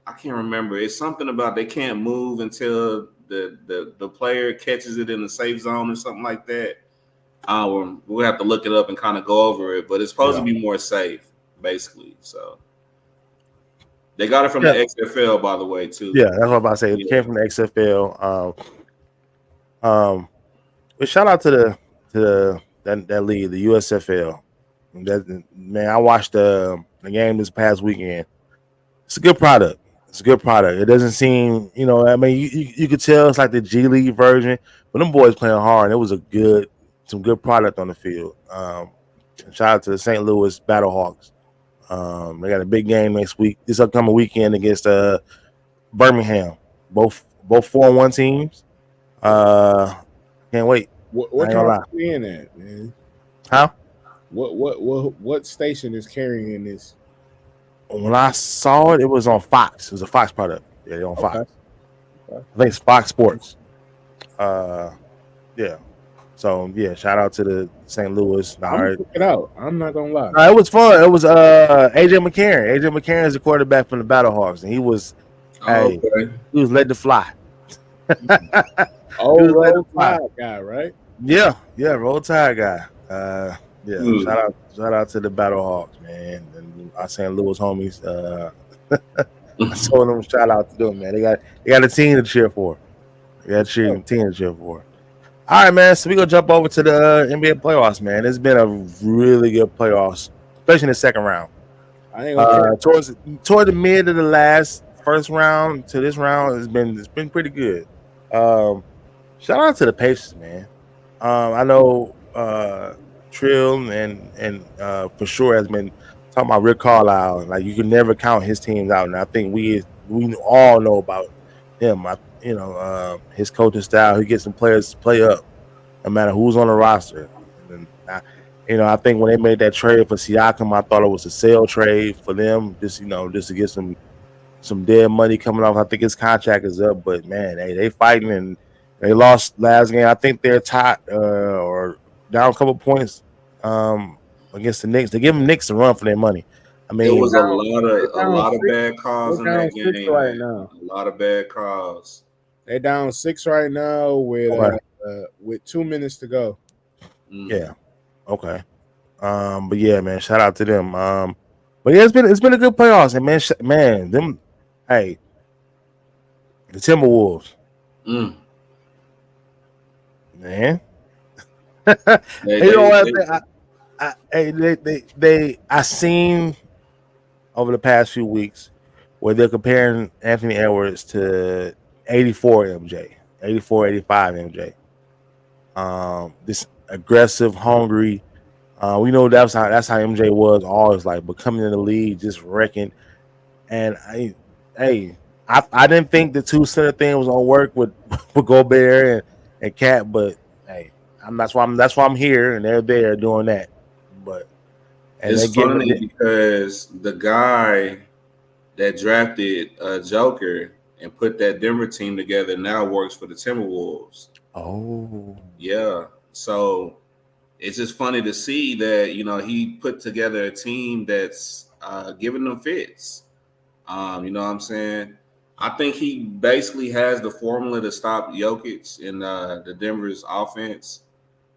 I can't remember. It's something about they can't move until the player catches it in the safe zone or something like that. We'll have to look it up and kind of go over it, but it's supposed to Yeah. be more safe, basically. So they got it from Yeah. the XFL, by the way, Yeah, too. that's what I'm about to say. It Yeah. came from the XFL. But shout out to that league, the USFL. That man, I watched the game this past weekend. It's a good product. It's a good product. It doesn't seem, I mean, you could tell it's like the G League version, but them boys playing hard. And it was some good product on the field. Shout out to the St. Louis Battlehawks. They got a big game next week, this upcoming weekend against Birmingham. Both 4-1 teams. Can't wait. I What ain't gonna kind of lie. playing at, man? How? What station is carrying this? When I saw it, it was on Fox. It was a Fox product. Yeah, they're on Okay. Fox. Okay. I think it's Fox Sports. Uh, yeah. So yeah, shout out to the St. Louis. I'm gonna check it out. I'm not gonna lie. No, it was fun. It was AJ McCarron. AJ McCarron is the quarterback from the Battlehawks, and Oh, hey, okay. he was led to fly. He Oh, was led to roll fly. tide guy, right? Yeah, roll tide guy. Yeah, Hmm. shout out to the Battlehawks, man, and our St. Louis homies. I told them shout out to them, man. They got a team to cheer for. They got a Oh, team to cheer for. All right, man. So we gonna jump over to the NBA playoffs, man. It's been a really good playoffs, especially in the second round. I ain't gonna care. Toward the mid of the last first round to this round, it's been pretty good. Um, Shout out to the Pacers, man. I know Trill and for sure has been talking about Rick Carlisle. Like you can never count his teams out, and I think we all know about him. His coaching style. He gets some players to play up, no matter who's on the roster. And then I think when they made that trade for Siakam, I thought it was a sale trade for them, just to get some dead money coming off. I think his contract is up, but man, they fighting and they lost last game. I think they're tied or down a couple points against the Knicks. They give them Knicks a run for their money. I It mean, was They a down lot of six. bad They calls in down that six game, right man. now. A lot of bad calls. They down 6 right now okay, with 2 minutes to go. Mm. yeah, okay. But yeah, man, shout out to them. But yeah, it's been a good playoffs, and man, them, hey, the Timberwolves, Mm. man. They, You know they, what? they, I seen over the past few weeks where they're comparing Anthony Edwards to 84 MJ, 84, 85 MJ. This aggressive, hungry. We know that's how MJ was always like, but coming in the league, just wrecking. And hey, I didn't think the two center thing was gonna work with with Gobert and Cat, but hey, that's why I'm here and they're there doing that. But and it's they're getting funny because the guy that drafted Joker and put that Denver team together now works for the Timberwolves. oh Yeah. So it's just funny to see that, he put together a team that's giving them fits. You know what I'm saying? I think he basically has the formula to stop Jokic in the Denver's offense.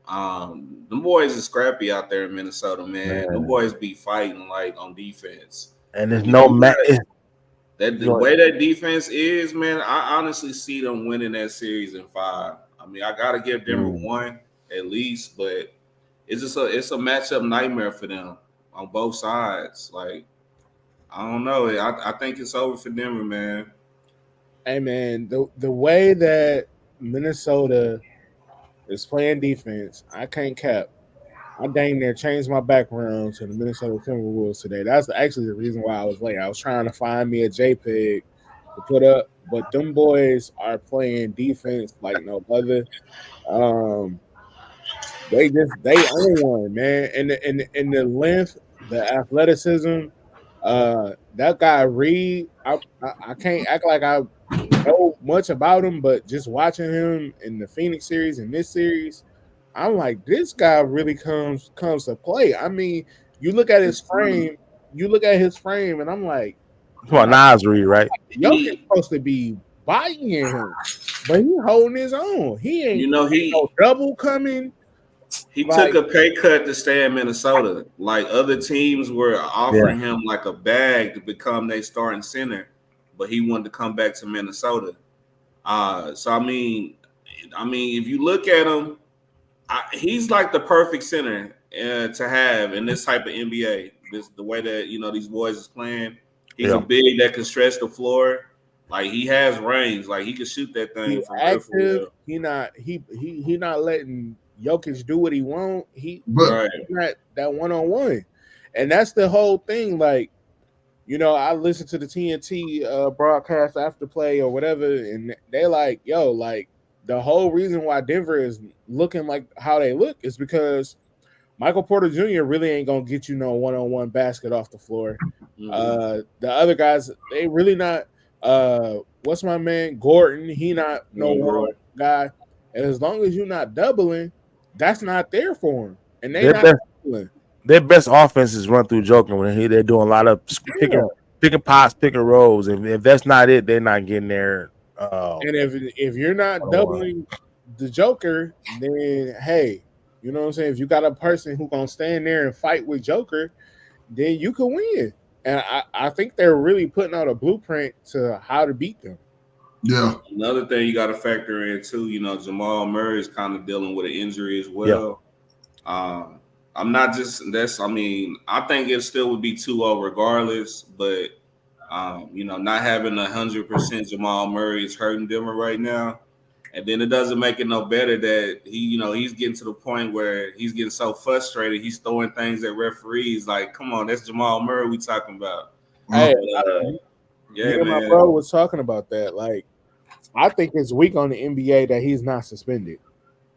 Them boys are scrappy out there in Minnesota, man. Them man, boys be fighting like on defense. and there's And if no you got that the you know, way that defense is, man, I honestly see them winning that series in 5. I mean, I gotta give Denver mm, one at least, but it's a matchup nightmare for them on both sides. Like, I don't know. I think it's over for Denver, man. Hey man, the way that Minnesota is playing defense, I can't cap. I dang near changed my background to the Minnesota Timberwolves today. That's actually the reason why I was late. I was trying to find me a JPEG to put up, but them boys are playing defense like no other. Um, they own one, man, and the length, the athleticism. That guy Reed, I can't act like I know much about him, but just watching him in the Phoenix series and this series, I'm like, this guy really comes to play. I mean, you look at his frame, and I'm like, Come on, Nas Reed, right? Jokic He, supposed to be biting him, but he holding his own. He you ain't know, no double coming. he took Like, a pay cut to stay in Minnesota. Like other teams were Yeah. offering him like a bag to become their starting center, but he wanted to come back to Minnesota. So I mean, if you look at him, he's like the perfect center to have in this type of NBA. This the way that these boys is playing. He's a Yeah. big that can stretch the floor. Like he has range. Like he can shoot that he thing for real, for active. real. He not letting Jokic do what he want. He But Right. not that 1-on-1, and that's the whole thing. Like, I listened to the TNT broadcast after play or whatever, and they like, yo, like the whole reason why Denver is looking like how they look is because Michael Porter Jr. really ain't gonna get you no 1-on-1 basket off the floor. The other guys, they really not. What's my man Gordon? He not no one guy. And as long as you're not doubling, that's not there for him. And they Their not best, doubling. their best offense is run through joking when they're doing a lot of Yeah. picking pots, picking rolls. If that's not it, they're not getting there. And if you're not 1-on-1. doubling the Joker, then hey, you know what I'm saying? If you got a person who gonna stand there and fight with Joker, then you can win. And I think they're really putting out a blueprint to how to beat them. yeah, Another thing you got to factor in too, Jamal Murray is kind of dealing with an injury as well. I'm not just that's. I mean, I think it still would be 2-0 regardless, but not having 100% Jamal Murray is hurting Denver right now. And then it doesn't make it no better that he's getting to the point where he's getting so frustrated, he's throwing things at referees. Like, come on, that's Jamal Murray we talking about. Hey, Yeah, my man. bro was talking about that. Like, I think it's weak on the NBA that he's not suspended.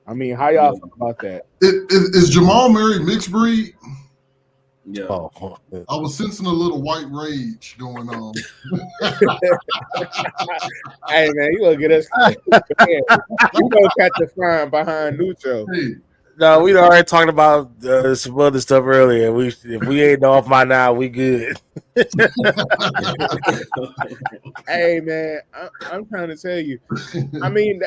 I mean, how y'all feel about that? Is Jamal Murray mixed breed? Yeah. Oh, I was sensing a little white rage going on. Hey man, you gonna get us? You gonna catch the fine behind Nucho? Hey, no, we already talked about some other stuff earlier. If we ain't off by now, we good. Hey man, I'm trying to tell you. I mean,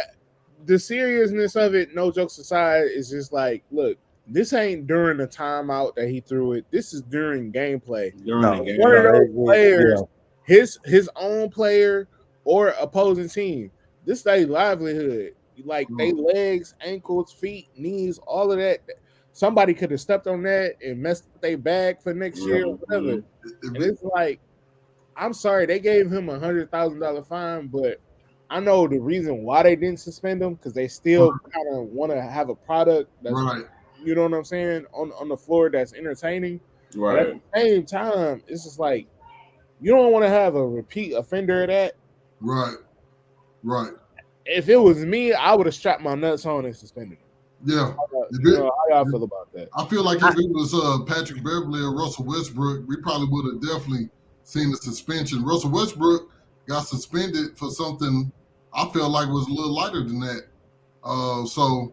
the seriousness of it, no jokes aside, is just like, look, this ain't during the timeout that he threw it. This is during gameplay. During the game. One of those Yeah. players, his own player or opposing team, this is their livelihood. Like they legs, ankles, feet, knees, all of that. Somebody could have stepped on that and messed up their bag for next year or whatever. And it's like, I'm sorry, they gave him $100,000 fine, but I know the reason why they didn't suspend him because they still kind of want to have a product that's, right, you know what I'm saying, on the floor that's entertaining. Right. But at the same time, it's just like you don't want to have a repeat offender of that. right. If it was me, I would have strapped my nuts on and suspended him. Yeah. How y'all feel about that? I feel like if it was Patrick Beverly or Russell Westbrook, we probably would have definitely seen the suspension. Russell Westbrook got suspended for something I felt like was a little lighter than that. So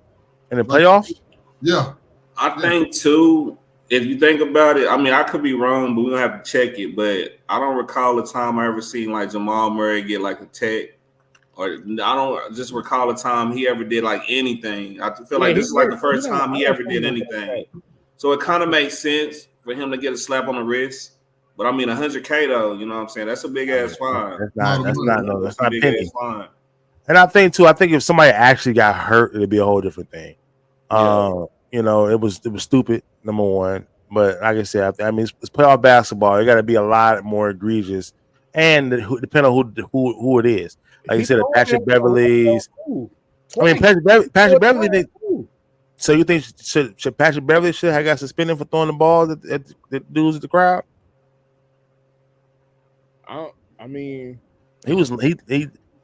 in the playoffs, yeah, I think too. If you think about it, I mean, I could be wrong, but we don't have to check it. But I don't recall a time I ever seen like Jamal Murray get like a tech, or I don't just recall a time he ever did like anything. I feel like this is like the first time he ever did anything. So it kind of makes sense for him to get a slap on the wrist. But I mean, $100K though, you know what I'm saying? That's a big ass fine. that's not big penny. ass fine. And I think if somebody actually got hurt, it'd be a whole different thing. It was stupid, number one. But like I said, I mean, it's playoff basketball. It got to be a lot more egregious, and depending on who it is. Like you said, Patrick Beverly's. I mean, Patrick Beverly. So you think should Patrick Beverly should have got suspended for throwing the ball at the dudes at the crowd? I mean, He was he.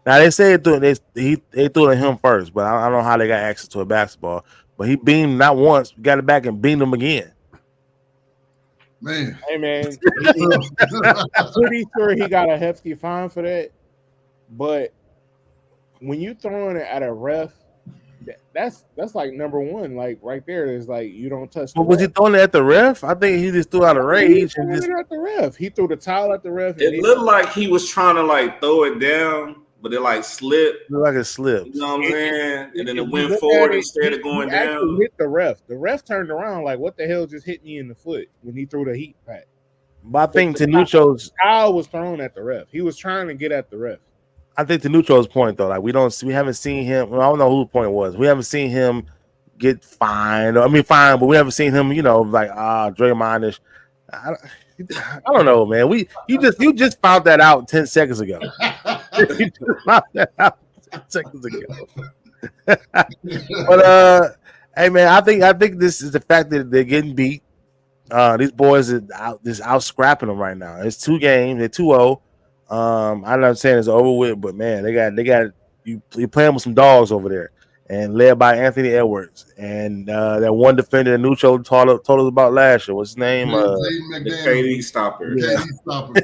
Now they say they threw it at him first, but I don't know how they got access to a basketball. But he beamed not once, got it back and beamed him again. Man, Hey man, that's tough. I'm pretty sure he got a hefty fine for that. But when you throwing it at a ref, that's like number one. Like right there is like you don't touch the But was he ref. throwing it at the ref? I think he just threw out of He rage and threw just it at the ref. He threw the towel at the ref, and It looked like he was trying to like throw it down, but it like slipped. looked like it You slipped. know what I'm saying? And then if it you went look at forward it, instead of he going actually down. hit the ref. The ref turned around like, "What the hell just hit me in the foot?" when he threw the heat pack. But I think The Tanucho's towel was thrown at the ref. He was trying to get at the ref. point though, like we haven't seen him. Well, I don't know who the point was. We haven't seen him get fined. I mean, fine, but we haven't seen him. Like Draymond-ish. I, I don't know, man. You just found that out 10 seconds ago. You just found that out 10 seconds ago. But hey, man, I think this is the fact that they're getting beat. These boys are out scrapping them right now. It's 2 games. They're 2-0. I'm not saying it's over with, but man, they got you playing with some dogs over there, and led by Anthony Edwards and that one defender Nucho told us about last year. What's his name? Jaden The McDaniel. KD stopper. KD stopper.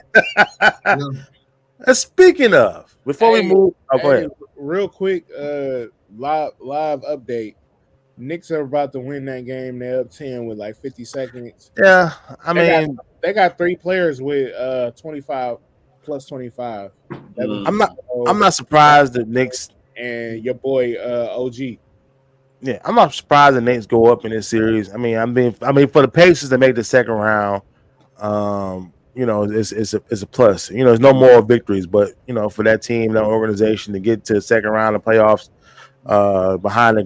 Yeah. Speaking of, before we move, go ahead. Real quick, live update. Knicks are about to win that game. They're up 10 with like 50 seconds. Yeah, I mean, they got 3 players with 25 plus 25. I'm not surprised that Knicks and your boy OG. Yeah, I'm not surprised the Knicks go up in this series. I mean, for the Pacers to make the second round, it's a plus. There's no more victories, but for that team, that organization to get to the second round of playoffs, behind a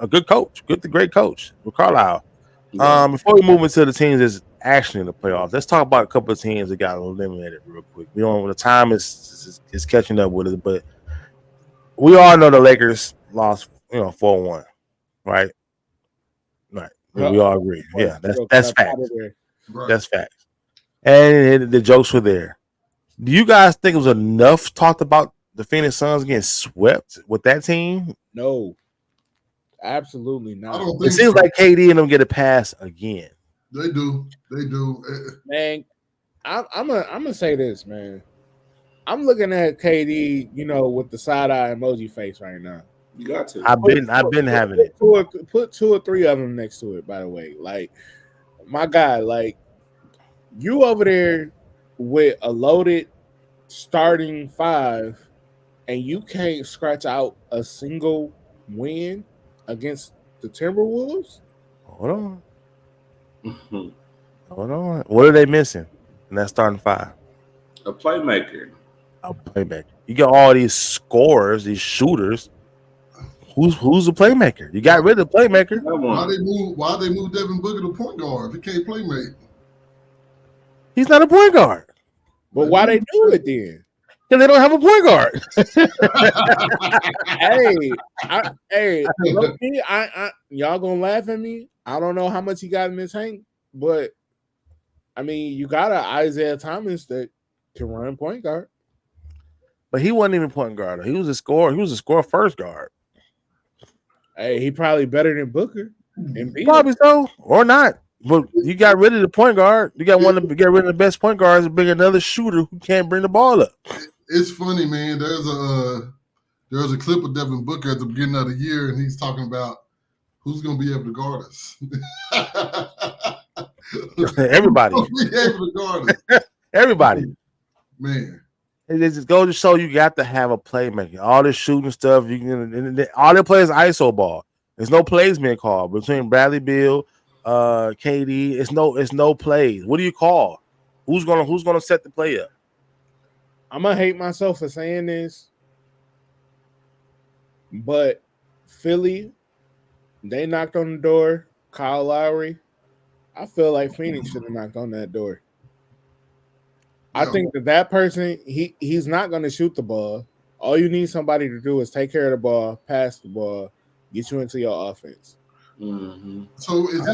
good coach, great coach with Carlisle. Yeah. Before we move into the teams that's actually in the playoffs, let's talk about a couple of teams that got eliminated real quick. The time is catching up with us, but we all know the Lakers lost, 4-1, right? Right. We all agree. Yeah, that's facts. Right. That's facts. And the jokes were there. Do you guys think it was enough talked about the Phoenix Suns getting swept with that team? No, absolutely not. I don't think it seems like KD and them get a pass again. They do. Man, I'm gonna say this, man. I'm looking at KD, with the side eye emoji face right now. You got to. I've been having it. Put 2 or 3 of them next to it. By the way, like my guy, like you over there with a loaded starting 5, and you can't scratch out a single win against the Timberwolves. Hold on. What are they missing in that starting 5? A playmaker. You got all these scorers, these shooters. Who's the playmaker? You got rid of the playmaker. Why they move Devin Booker to point guard if he can't play mate? He's not a point guard. But why they do it then? Because they don't have a point guard. Y'all gonna laugh at me? I don't know how much he got in his tank, but I mean, you got an Isaiah Thomas that can run point guard. But he wasn't even point guard. He was a scorer. He was a score first guard. Hey, he probably better than Booker. Probably so, or not. But you got rid of the point guard. You got one to get rid of the best point guards and bring another shooter who can't bring the ball up. It's funny, man. There's a clip of Devin Booker at the beginning of the year, and he's talking about who's going to be able to guard us. Everybody. Who's be able to guard us? Everybody. Man. It just goes to show you got to have a playmaker. All this shooting stuff, all they play is ISO ball. There's no plays being called between Bradley Beal, KD. It's no plays. What do you call? Who's gonna set the play up? I'm gonna hate myself for saying this, but Philly, they knocked on the door. Kyle Lowry, I feel like Phoenix should have knocked on that door. I think that person, he's not going to shoot the ball. All you need somebody to do is take care of the ball, pass the ball, get you into your offense. Mm-hmm. So is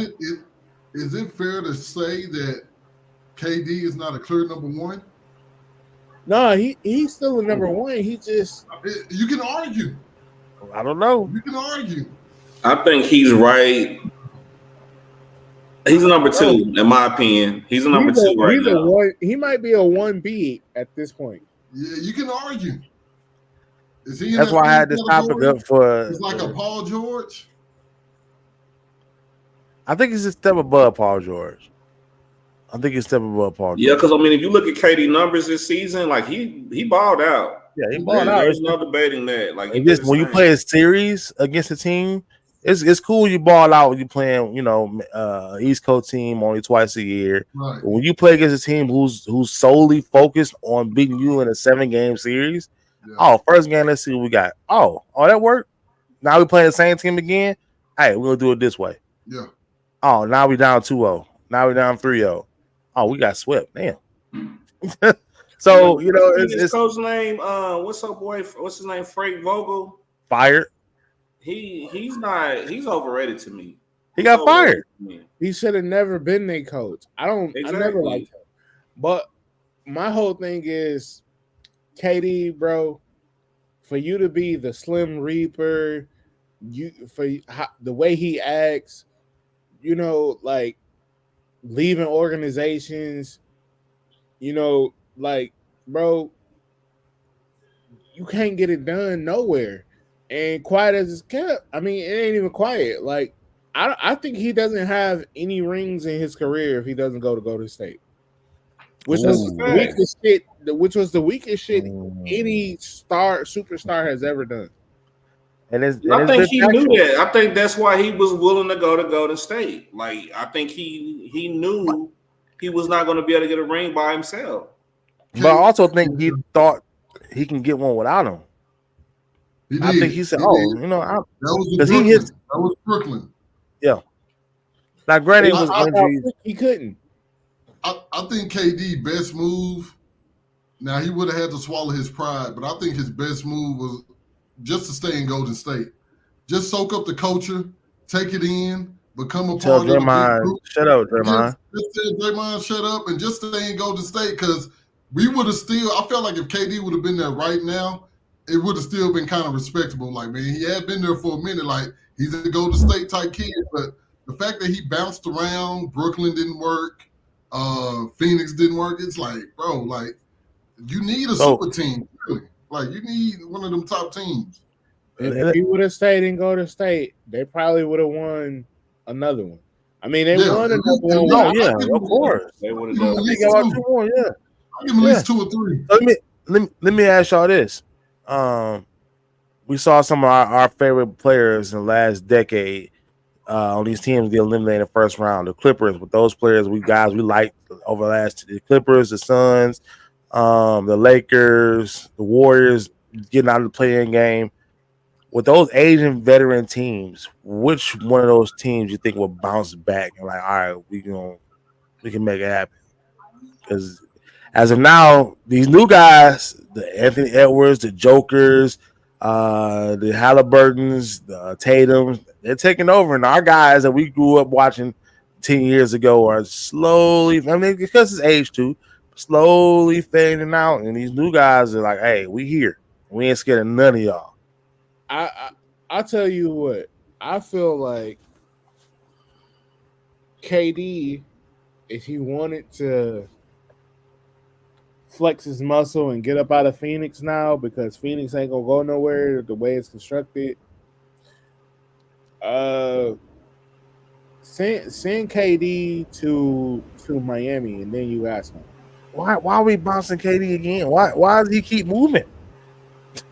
it fair to say that KD is not a clear number 1? No, he's still a number one. He just You can argue. I don't know. You can argue. I think he's right. He's a number No. two, in my opinion. He's a number two right he's a now. one. He might be a 1B at this point. Yeah, you can argue. Is he in That's that why I same had this topic category? up for. He's like a Paul George. I think he's a step above Paul George. I think he's a step above Paul George. Yeah, because I mean, if you look at KD numbers this season, like he balled out. Yeah, he balled out. There's no debating that. Like he And did just his when you thing. play a series against a team, it's cool you ball out when you playing, East Coast team only twice a year. Right. But when you play against a team who's solely focused on beating you in a 7-game series, first game, let's see what we got. Oh, that worked. Now we playing the same team again. Hey, we're gonna do it this way. Yeah. Oh, now we down 2-0. Now we down 3-0. Oh, we got swept. Damn. So his coach name. What's up, boy? What's his name? Frank Vogel. Fired. He's not. He's overrated to me. He got fired. He should have never been their coach. I never liked him. But my whole thing is, KD, bro, for you to be the Slim Reaper, the way he acts, like leaving organizations, like, bro, you can't get it done nowhere. And quiet as it's kept, I mean, it ain't even quiet. Like, I think he doesn't have any rings in his career if he doesn't go to Golden State, which was the weakest shit. Which was the weakest shit any superstar has ever done. I think he knew that. I think that's why he was willing to go to Golden State. Like, I think he knew he was not going to be able to get a ring by himself. But I also think he thought he can get one without him. I think he said, that was Brooklyn. Yeah. Now, granted, it was injuries. He couldn't. I think KD best move. Now he would have had to swallow his pride, but I think his best move was just to stay in Golden State. Just soak up the culture, take it in, become a part of the big group. Shut up, Draymond. Just tell Draymond shut up and just stay in Golden State, because we would have still. I felt like if KD would have been there right now, it would have still been kind of respectable. Like, man, he had been there for a minute. Like, he's a Golden State type kid, but the fact that he bounced around, Brooklyn didn't work, Phoenix didn't work. It's like, bro, like, you need a super team, really. Like, you need one of them top teams. And if he would have stayed in Golden State, they probably would have won another one. I mean, they won another one. Oh, yeah, of course. They would have done. They got 2 more, yeah. I'll give him at least 2 or 3. Let me ask y'all this. We saw some of our favorite players in the last decade on these teams get eliminated in the first round. The Clippers, with those players we liked over the the Clippers, the Suns, the Lakers, the Warriors getting out of the play-in game. With those Asian veteran teams, which one of those teams you think will bounce back and like, all right, we can make it happen? Because as of now, these new guys, the Anthony Edwards, the Jokers, the Halliburtons, the Tatums, they're taking over. And our guys that we grew up watching 10 years ago are slowly, I mean, because it's age too, slowly fading out. And these new guys are like, hey, we here. We ain't scared of none of y'all. I'll tell you what, I feel like KD, if he wanted to flex his muscle and get up out of Phoenix now, because Phoenix ain't gonna go nowhere the way it's constructed, send KD to Miami, and then you ask him, why are we bouncing KD again? Why does he keep moving?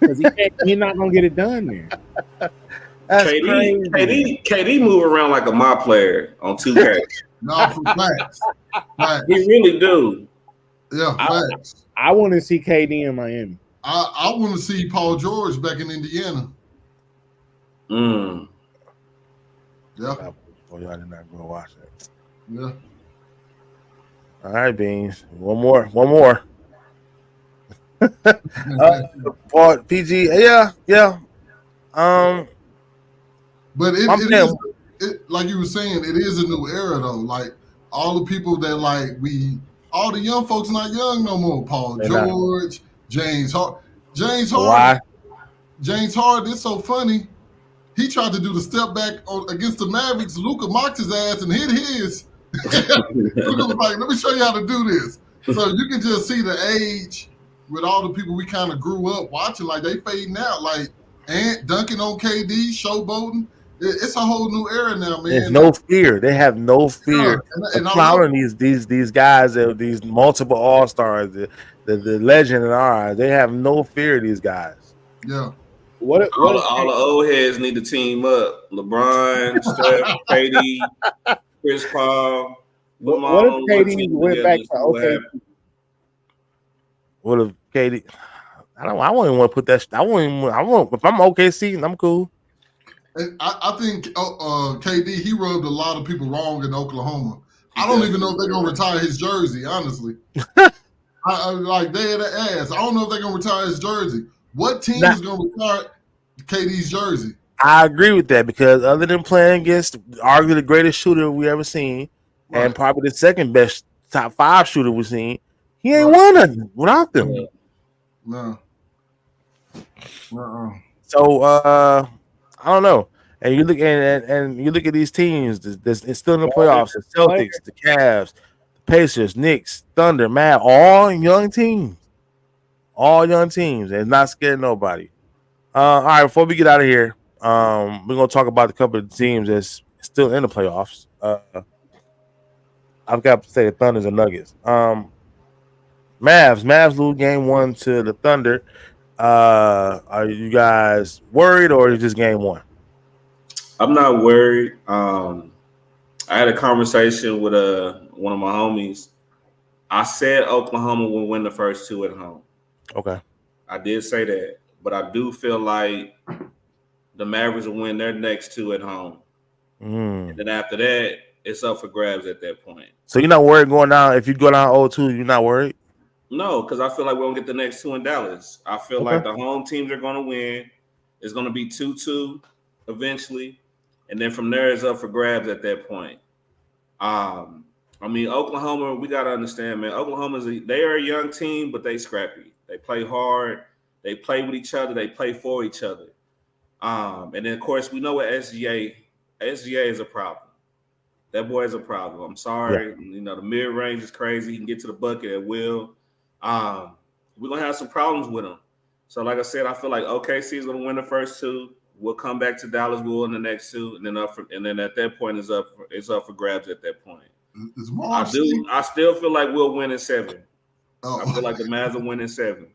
Because he's not gonna get it done there. That's crazy. KD move around like a my player on 2K. No, for facts. He really do. Yeah, facts. I want to see KD in Miami. I want to see Paul George back in Indiana. Yeah. Boy, y'all did not go watch it. Yeah. All right, Beans. One more. PG, yeah. But it is, like you were saying, it is a new era though. Like all the people that like we all the young folks not young no more. Paul They're not. George, James Harden. James Why? Harden, it's so funny. He tried to do the step back against the Mavericks. Luka mocked his ass and hit his. Luka was like, let me show you how to do this. So you can just see the age with all the people we kind of grew up watching, like they fading out. Like Ant dunking on KD, showboating. It's a whole new era now, man. There's no fear. They have no fear and of clowning these guys, these multiple all-stars, the legend in our eyes. They have no fear of these guys. Yeah. All the old heads need to team up. LeBron, Steph, KD, Chris Paul. What if KD went back to OKC? What if KD? I won't even want to put that. I won't. If I'm OKC, I'm cool. I think KD, he rubbed a lot of people wrong in Oklahoma. I don't even know if they're gonna retire his jersey. Honestly, I like dead ass. I don't know if they're gonna retire his jersey. What team is gonna retire KD's jersey? I agree with that because other than playing against arguably the greatest shooter we ever seen, right, and probably the second best top 5 shooter we've seen, he ain't won nothing without them. No. So I don't know. And you look and you look at these teams. It's still in the playoffs. The Celtics, the Cavs, the Pacers, Knicks, Thunder, Mavs, all young teams. All young teams. And not scared of nobody. All right, before we get out of here, we're gonna talk about a couple of teams that's still in the playoffs. I've got to say the Thunders and Nuggets. Mavs lose game 1 to the Thunder. Are you guys worried or is this game 1? I'm not worried. I had a conversation with one of my homies. I said Oklahoma will win the first 2 at home. Okay. I did say that, but I do feel like the Mavericks will win their next 2 at home. And then after that, it's up for grabs at that point. So you're not worried going down? If you go down 0-2, you're not worried? No, because I feel like we're going to get the next 2 in Dallas. I feel like the home teams are going to win. It's going to be 2-2 eventually. And then from there, it's up for grabs at that point. I mean, Oklahoma, we got to understand, man. They are a young team, but they scrappy. They play hard. They play with each other. They play for each other. And then, of course, we know what SGA is a problem. That boy is a problem. I'm sorry. Yeah. You know, the mid-range is crazy. He can get to the bucket at will. We're going to have some problems with him. So, like I said, I feel like OKC is going to win the first 2. We'll come back to Dallas. We'll win the next 2, and then at that point, it's up for grabs. At that point, I still feel like we'll win in 7. I feel like the Mavs will win in 7.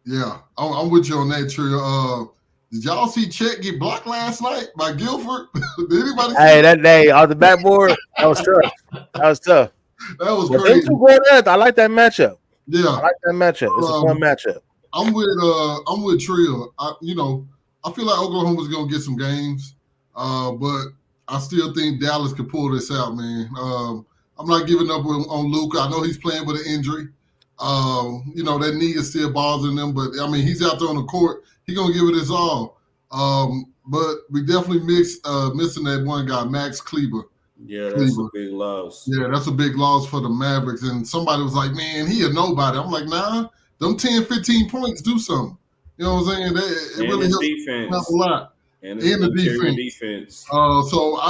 Yeah, I'm with you on that, Trio. Did y'all see Chet get blocked last night by Guilford? Did anybody? Hey, that day on the backboard, that was tough. That was crazy. I like that matchup. Yeah, I like that matchup. It's a fun matchup. I'm with Trio. I feel like Oklahoma's gonna get some games, but I still think Dallas could pull this out, man. I'm not giving up on Luka. I know he's playing with an injury. That knee is still bothering them, but I mean, he's out there on the court. He's gonna give it his all. But we definitely missing that one guy, Max Kleber. Yeah, that's a big loss. Yeah, that's a big loss for the Mavericks. And somebody was like, man, he a nobody. I'm like, nah, them 10, 15 points do something. You know what I'm saying? It really helps a lot. And the defense. So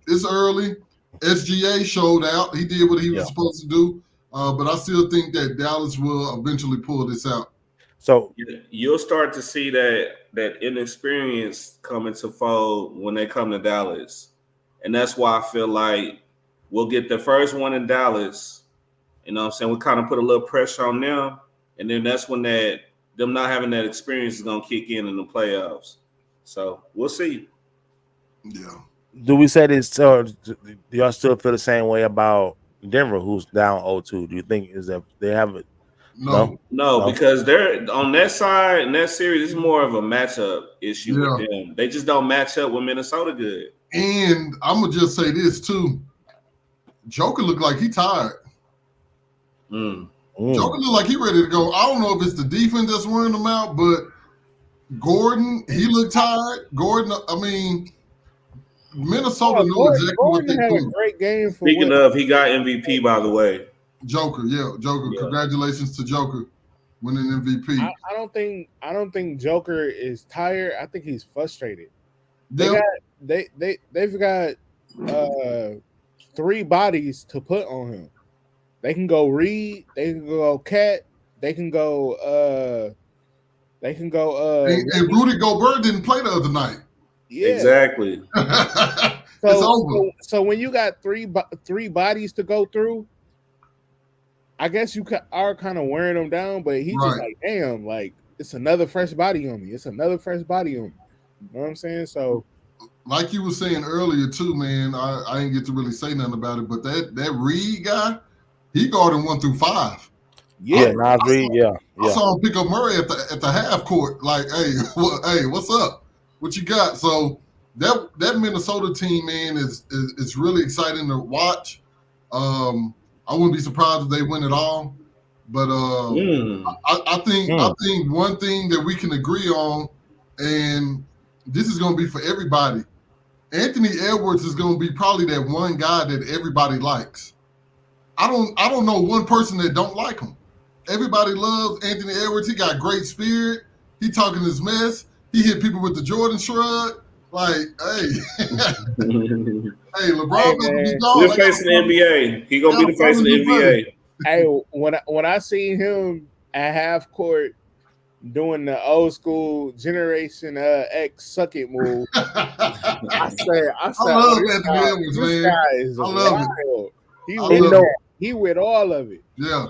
it's early. SGA showed out. He did what he was supposed to do. But I still think that Dallas will eventually pull this out. So you'll start to see that inexperience come into fold when they come to Dallas. And that's why I feel like we'll get the first one in Dallas. You know what I'm saying? We kind of put a little pressure on them. And then that's when them not having that experience is going to kick in the playoffs. So we'll see. Yeah. Do we say this? Do y'all still feel the same way about Denver, who's down 0-2? Do you think is that they have it? No, because they're on that side in that series. It's more of a matchup issue with them. They just don't match up with Minnesota good. And I'm gonna just say this too. Joker looked like he tired. Joker looked like he ready to go. I don't know if it's the defense that's wearing him out, but Gordon, he looked tired. Gordon, I mean, Minnesota knew exactly what they had do. a great game. Speaking of, he got MVP, by the way. Joker, Joker. Yeah. Congratulations to Joker winning MVP. I don't think Joker is tired. I think he's frustrated. Yep. They've got 3 bodies to put on him. They can go Reed, they can go Cat, they can go And Rudy Gobert didn't play the other night. yeah. Exactly. It's over. So when you got three bodies to go through, I guess you are kind of wearing them down, but he's just Right. like, damn, like it's another fresh body on me. It's another fresh body on me. You know what I'm saying? So Like you were saying earlier too, man. I didn't get to really say nothing about it, but that Reed guy, he guarded 1 through 5. Yeah, Nas Reed. Yeah. I saw him pick up Murray at the half court. Like, hey, what's up? What you got? So that Minnesota team, man, is really exciting to watch. I wouldn't be surprised if they win it all. But I think one thing that we can agree on, and this is going to be for everybody. Anthony Edwards is going to be probably that one guy that everybody likes. I don't know one person that don't like him. Everybody loves Anthony Edwards. He got great spirit. He talking his mess. He hit people with the Jordan shrug. Like, hey, hey, LeBron gonna be gone. We're facing the NBA. He gonna be the face of the NBA. Hey, when I seen him at half court doing the old school Generation X suck it move, I love Anthony Edwards, man. Guy is I love it. He with all of it. Yeah.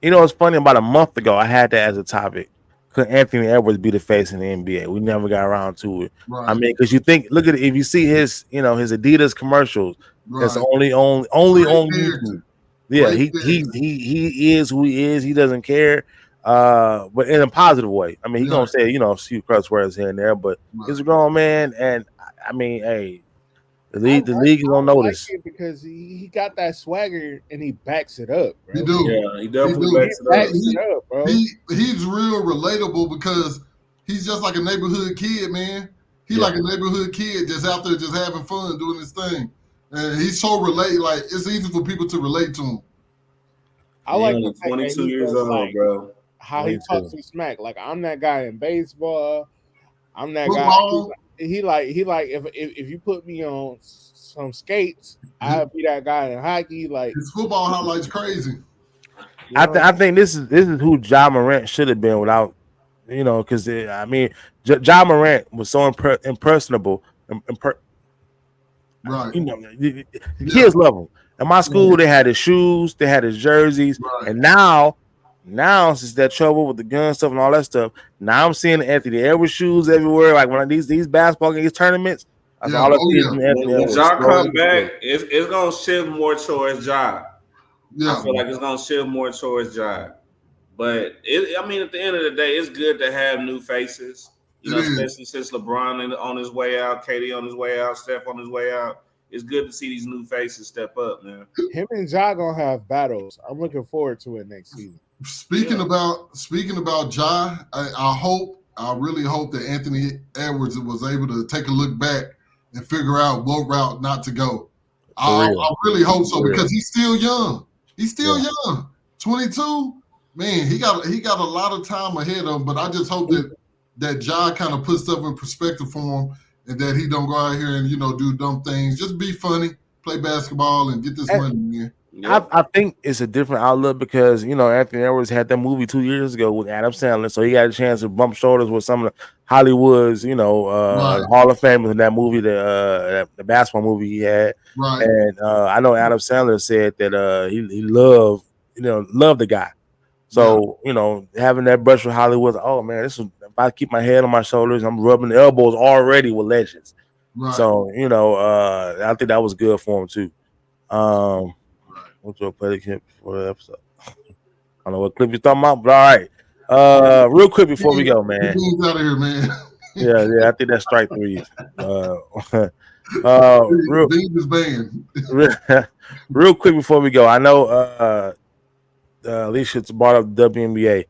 You know, it's funny. About a month ago, I had that as a topic. Could Anthony Edwards be the face in the NBA? We never got around to it. Right. I mean, because you think, look at it. If you see his Adidas commercials, that's only on YouTube. Yeah, he is who he is. He doesn't care, but in a positive way. I mean, he's gonna say a few cuss words here and there, but he's a grown man, and I mean, hey. The league is gonna notice because he got that swagger and he backs it up, bro. He do. Yeah, he definitely backs it up, bro. He's real relatable because he's just like a neighborhood kid, man. He's like a neighborhood kid just out there just having fun doing his thing. And he's so like it's easy for people to relate to him. I like the 22 years old, bro. How he talks to smack. Like, I'm that guy in baseball. I'm that guy. He like if you put me on some skates, I'll be that guy in hockey. Like, his football highlights crazy. I think this is who Ja Morant should have been without, because I mean, Ja Morant was so impersonable. Right. The kids love him. In my school, they had his shoes, they had his jerseys, and now since that trouble with the gun stuff and all that stuff, now I'm seeing Anthony Edwards shoes everywhere. Like, when these basketball games tournaments, that's all I see is Anthony Edwards. When Ja come back, it's gonna shift more towards Ja. Yeah. I feel like it's gonna shift more towards Ja. But I mean, at the end of the day, it's good to have new faces. Especially since LeBron on his way out, KD on his way out, Steph on his way out. It's good to see these new faces step up, man. Him and Ja gonna have battles. I'm looking forward to it next season. Speaking about Ja, I really hope that Anthony Edwards was able to take a look back and figure out what route not to go. I really hope so because he's still young. He's still young. 22, man. He got a lot of time ahead of him. But I just hope that Ja kind of puts stuff in perspective for him, and that he don't go out here and do dumb things. Just be funny, play basketball, and get this money, man. Yep. I think it's a different outlook because Anthony Edwards had that movie 2 years ago with Adam Sandler, so he got a chance to bump shoulders with some of the Hollywood's Hall of Famers in that movie, the basketball movie he had. Right. And I know Adam Sandler said that he loved the guy. So having that brush with Hollywood, oh man, if I keep my head on my shoulders, I'm rubbing the elbows already with legends. Right. So I think that was good for him too. What's your play clip for the episode? I don't know what clip you're talking about, but all right. Real quick before we go, man. Out of here, man. Yeah, I think that's strike 3. Real quick before we go, I know Alicia's brought up the WNBA.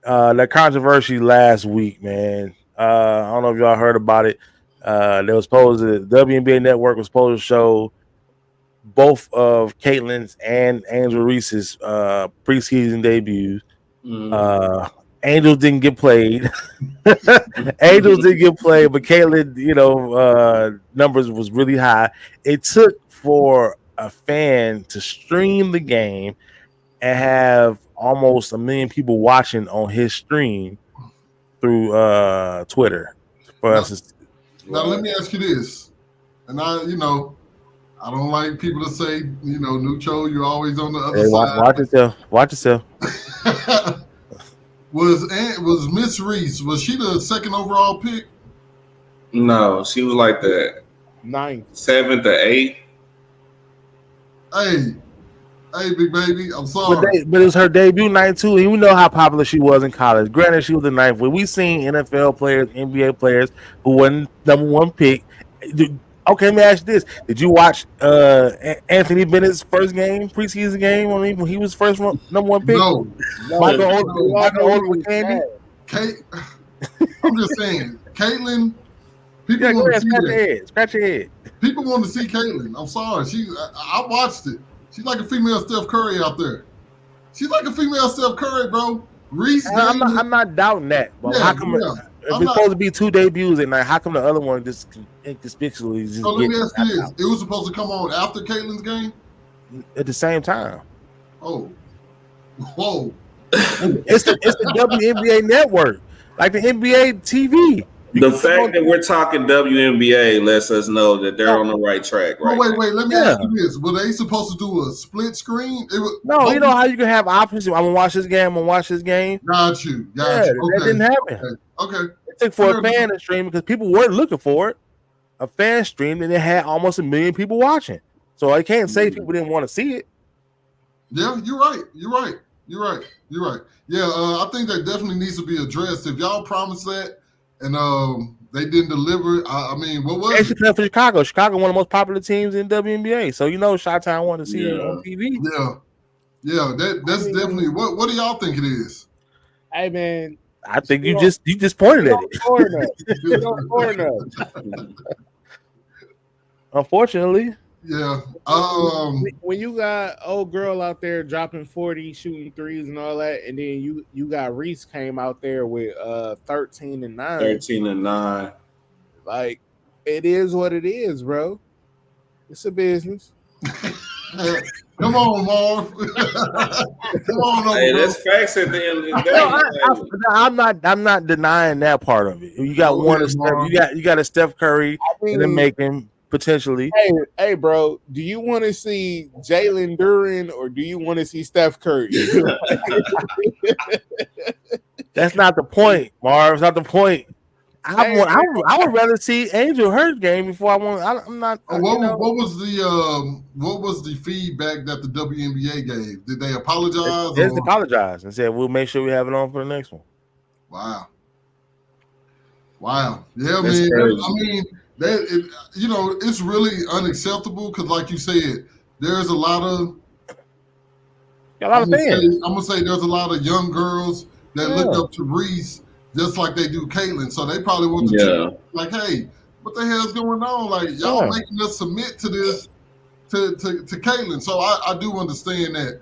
That controversy last week, man. I don't know if y'all heard about it. The WNBA network was supposed to show both of Caitlin's and Angel Reese's preseason debuts. Angels didn't get played. Angels didn't get played, but Caitlin, numbers was really high. It took for a fan to stream the game and have almost 1 million people watching on his stream through Twitter for us. Now let me ask you this, and I don't like people to say, Nucho, you're always on the other side. Watch yourself. Was Miss Reese, was she the second overall pick? No, she was like the 9th, 7th or 8th. Hey, big baby, I'm sorry. But it was her debut night too, and we know how popular she was in college. Granted, she was the 9th. When we seen NFL players, NBA players who won number 1 pick. Okay, let me ask you this: did you watch Anthony Bennett's first preseason game? I mean, when he was first number 1 pick. No. Michael Older with Candy. I'm just saying, Caitlin. People want to see that. Scratch your head. People want to see Caitlin. I'm sorry. I watched it. She's like a female Steph Curry out there. She's like a female Steph Curry, bro. Reese. I'm not doubting that. But how come if it's supposed to be 2 debuts at night, how come the other one just inconspicuously just? So let me ask you this: it was supposed to come on after Caitlin's game at the same time. Oh, whoa! It's the WNBA network, like the NBA TV. The fact that we're talking WNBA lets us know that they're on the right track, right? Wait. Let me ask you this: were they supposed to do a split screen? No, you know how you can have options. I'm gonna watch this game. Got you. Okay. That didn't happen. Okay. It took for a fan to stream because people weren't looking for it. A fan streamed and it had almost 1 million people watching. So I can't say people didn't want to see it. Yeah, you're right. Yeah, I think that definitely needs to be addressed. If y'all promised that and they didn't deliver, I mean, what was it? For Chicago. Chicago, one of the most popular teams in WNBA. So Chi-Town wanted to see it on TV. Yeah, that's definitely. What do y'all think it is? Hey man, I think you just pointed at it. You don't score enough. Unfortunately. Yeah. When you got old girl out there dropping 40, shooting threes and all that, and then you got Reese came out there with 13 and 9. 13 and 9. Like, it is what it is, bro. It's a business. Come on, Marv. Come on, hey, that's facts at the end of the day. I'm not denying that part of it. You got you got a Steph Curry in the making potentially. Hey, bro, do you want to see Jalen Duren or do you want to see Steph Curry? That's not the point, Marv. It's not the point. I would rather see Angel Hurts game before I want. I'm not. What was the feedback that the WNBA gave? Did they apologize? They apologized and said we'll make sure we have it on for the next one. Wow. Yeah, man. I mean, it's really unacceptable because, like you said, there's a lot of. I'm gonna say there's a lot of young girls that look up to Reese. Just like they do Caitlin. So they probably want to like, hey, what the hell's going on? Like, y'all making us submit to this to Caitlin. So I do understand that.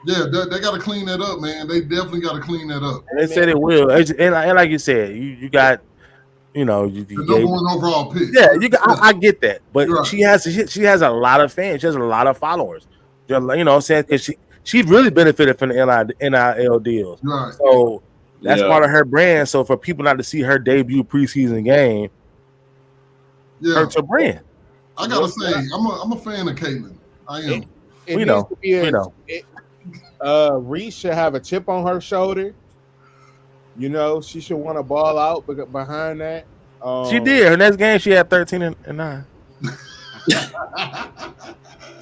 They got to clean that up, man. They definitely got to clean that up. They said it will. And like you said, you got, the number 1 overall pick. Yeah, I get that. But she has a lot of fans. She has a lot of followers. What I'm saying? Because she really benefited from the NIL deals. Right. So that's part of her brand. So for people not to see her debut preseason game, hurts her brand. I gotta say, I'm a fan of Caitlin. I am. We know. Reese should have a chip on her shoulder. She should want to ball out behind that. She did. Her next game, she had 13 and 9.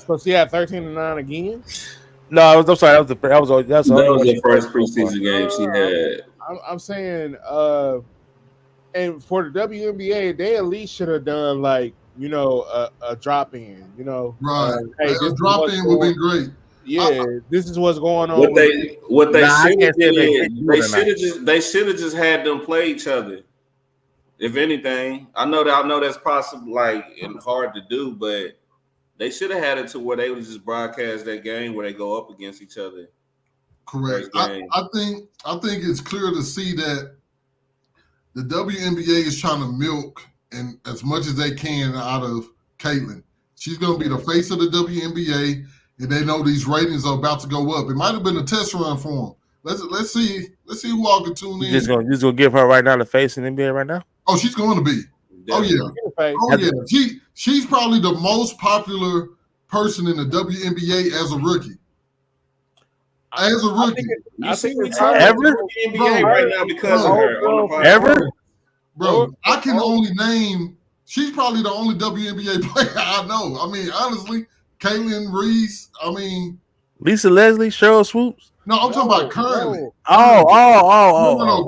So she had 13 and 9 again. No, I'm sorry. That was the first preseason game she had. I'm saying, and for the WNBA, they at least should have done a drop in. Right? Hey, a drop in would be great. Yeah, this is what's going on. What they should have did. They should have just had them play each other. If anything, I know that's possible, and hard to do, but They should have had it to where they would just broadcast that game where they go up against each other. Correct. I think it's clear to see that the WNBA is trying to milk and as much as they can out of Caitlin. She's going to be the face of the WNBA, and they know these ratings are about to go up. It might have been a test run for them. Let's see who all can tune in. You just gonna give her right now the face in the NBA right now? Oh, she's going to be. Definitely. Oh yeah. She's probably the most popular person in the WNBA as a rookie. As a rookie, You see me Ever? NBA right now because of her. Ever? Bro, I can only name. She's probably the only WNBA player I know. I mean, honestly, Caitlin Reese. I mean, Lisa Leslie, Cheryl Swoops. no, I'm talking about currently. Oh.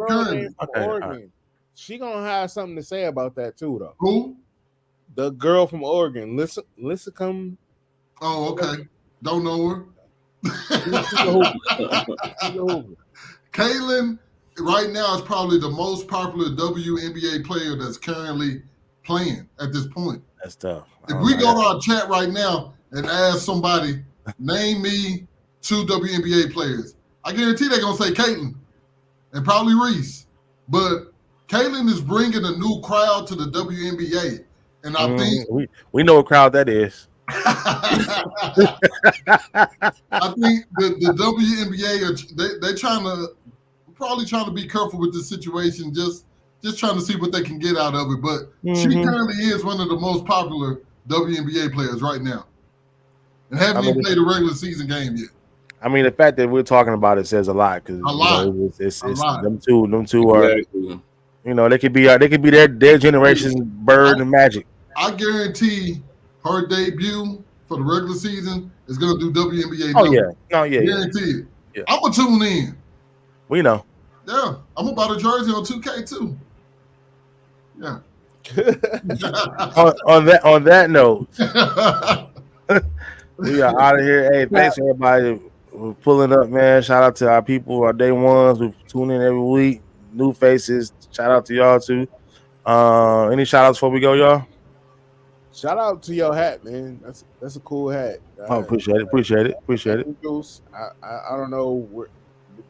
Currently. Okay, Oregon. She gonna have something to say about that too, though. Who? The girl from Oregon. Listen, come. Oh, okay. Don't know her. Caitlin right now is probably the most popular WNBA player that's currently playing at this point. That's tough. If we go to our chat right now and ask somebody, name me 2 WNBA players, I guarantee they're going to say Caitlin and probably Reese. But Caitlin is bringing a new crowd to the WNBA. And I think... We know what crowd that is. I think the WNBA, they're probably trying to be careful with this situation, just trying to see what they can get out of it. But she currently is one of the most popular WNBA players right now, and haven't even played a regular season game yet. I mean, the fact that we're talking about it says a lot because it's them two are, they could be their generation's Bird and Magic. I guarantee her debut for the regular season is going to do WNBA. Guarantee it. Yeah. I'm gonna tune in. We know. Yeah, I'm gonna buy the jersey on 2K too. Yeah. on that note, we are out of here. Hey, thanks everybody for pulling up, man. Shout out to our people, our day ones who tune in every week. New faces. Shout out to y'all too. Any shout outs before we go, y'all? Shout out to your hat, man. That's a cool hat. Appreciate it. I don't know where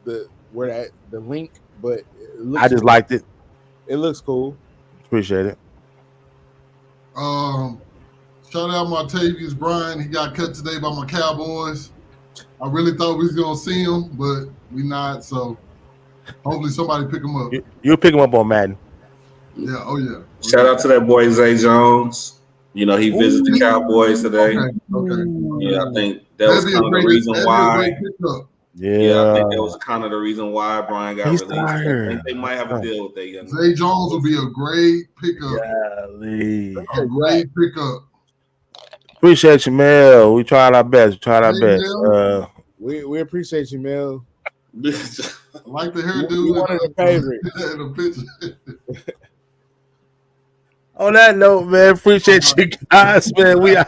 the link, but I just liked it. It looks cool. Appreciate it. Shout out Martavius Bryant. He got cut today by my Cowboys. I really thought we was gonna see him, but we not. So hopefully somebody pick him up. You'll pick him up on Madden. Yeah. Oh yeah. Shout out to that boy Zay Jones. He visited the Cowboys today. Okay. Yeah, I think that was kind of the reason why. Yeah, I think that was kind of the reason why Brian got released. I think they might have a deal with that young man. Zay Jones will be a great pickup. A great pickup. Appreciate you, Mel. We tried our best. We appreciate you, Mel. I like the hairdo. You one of the favorites. The picture. On that note, man, appreciate you guys, man. We out.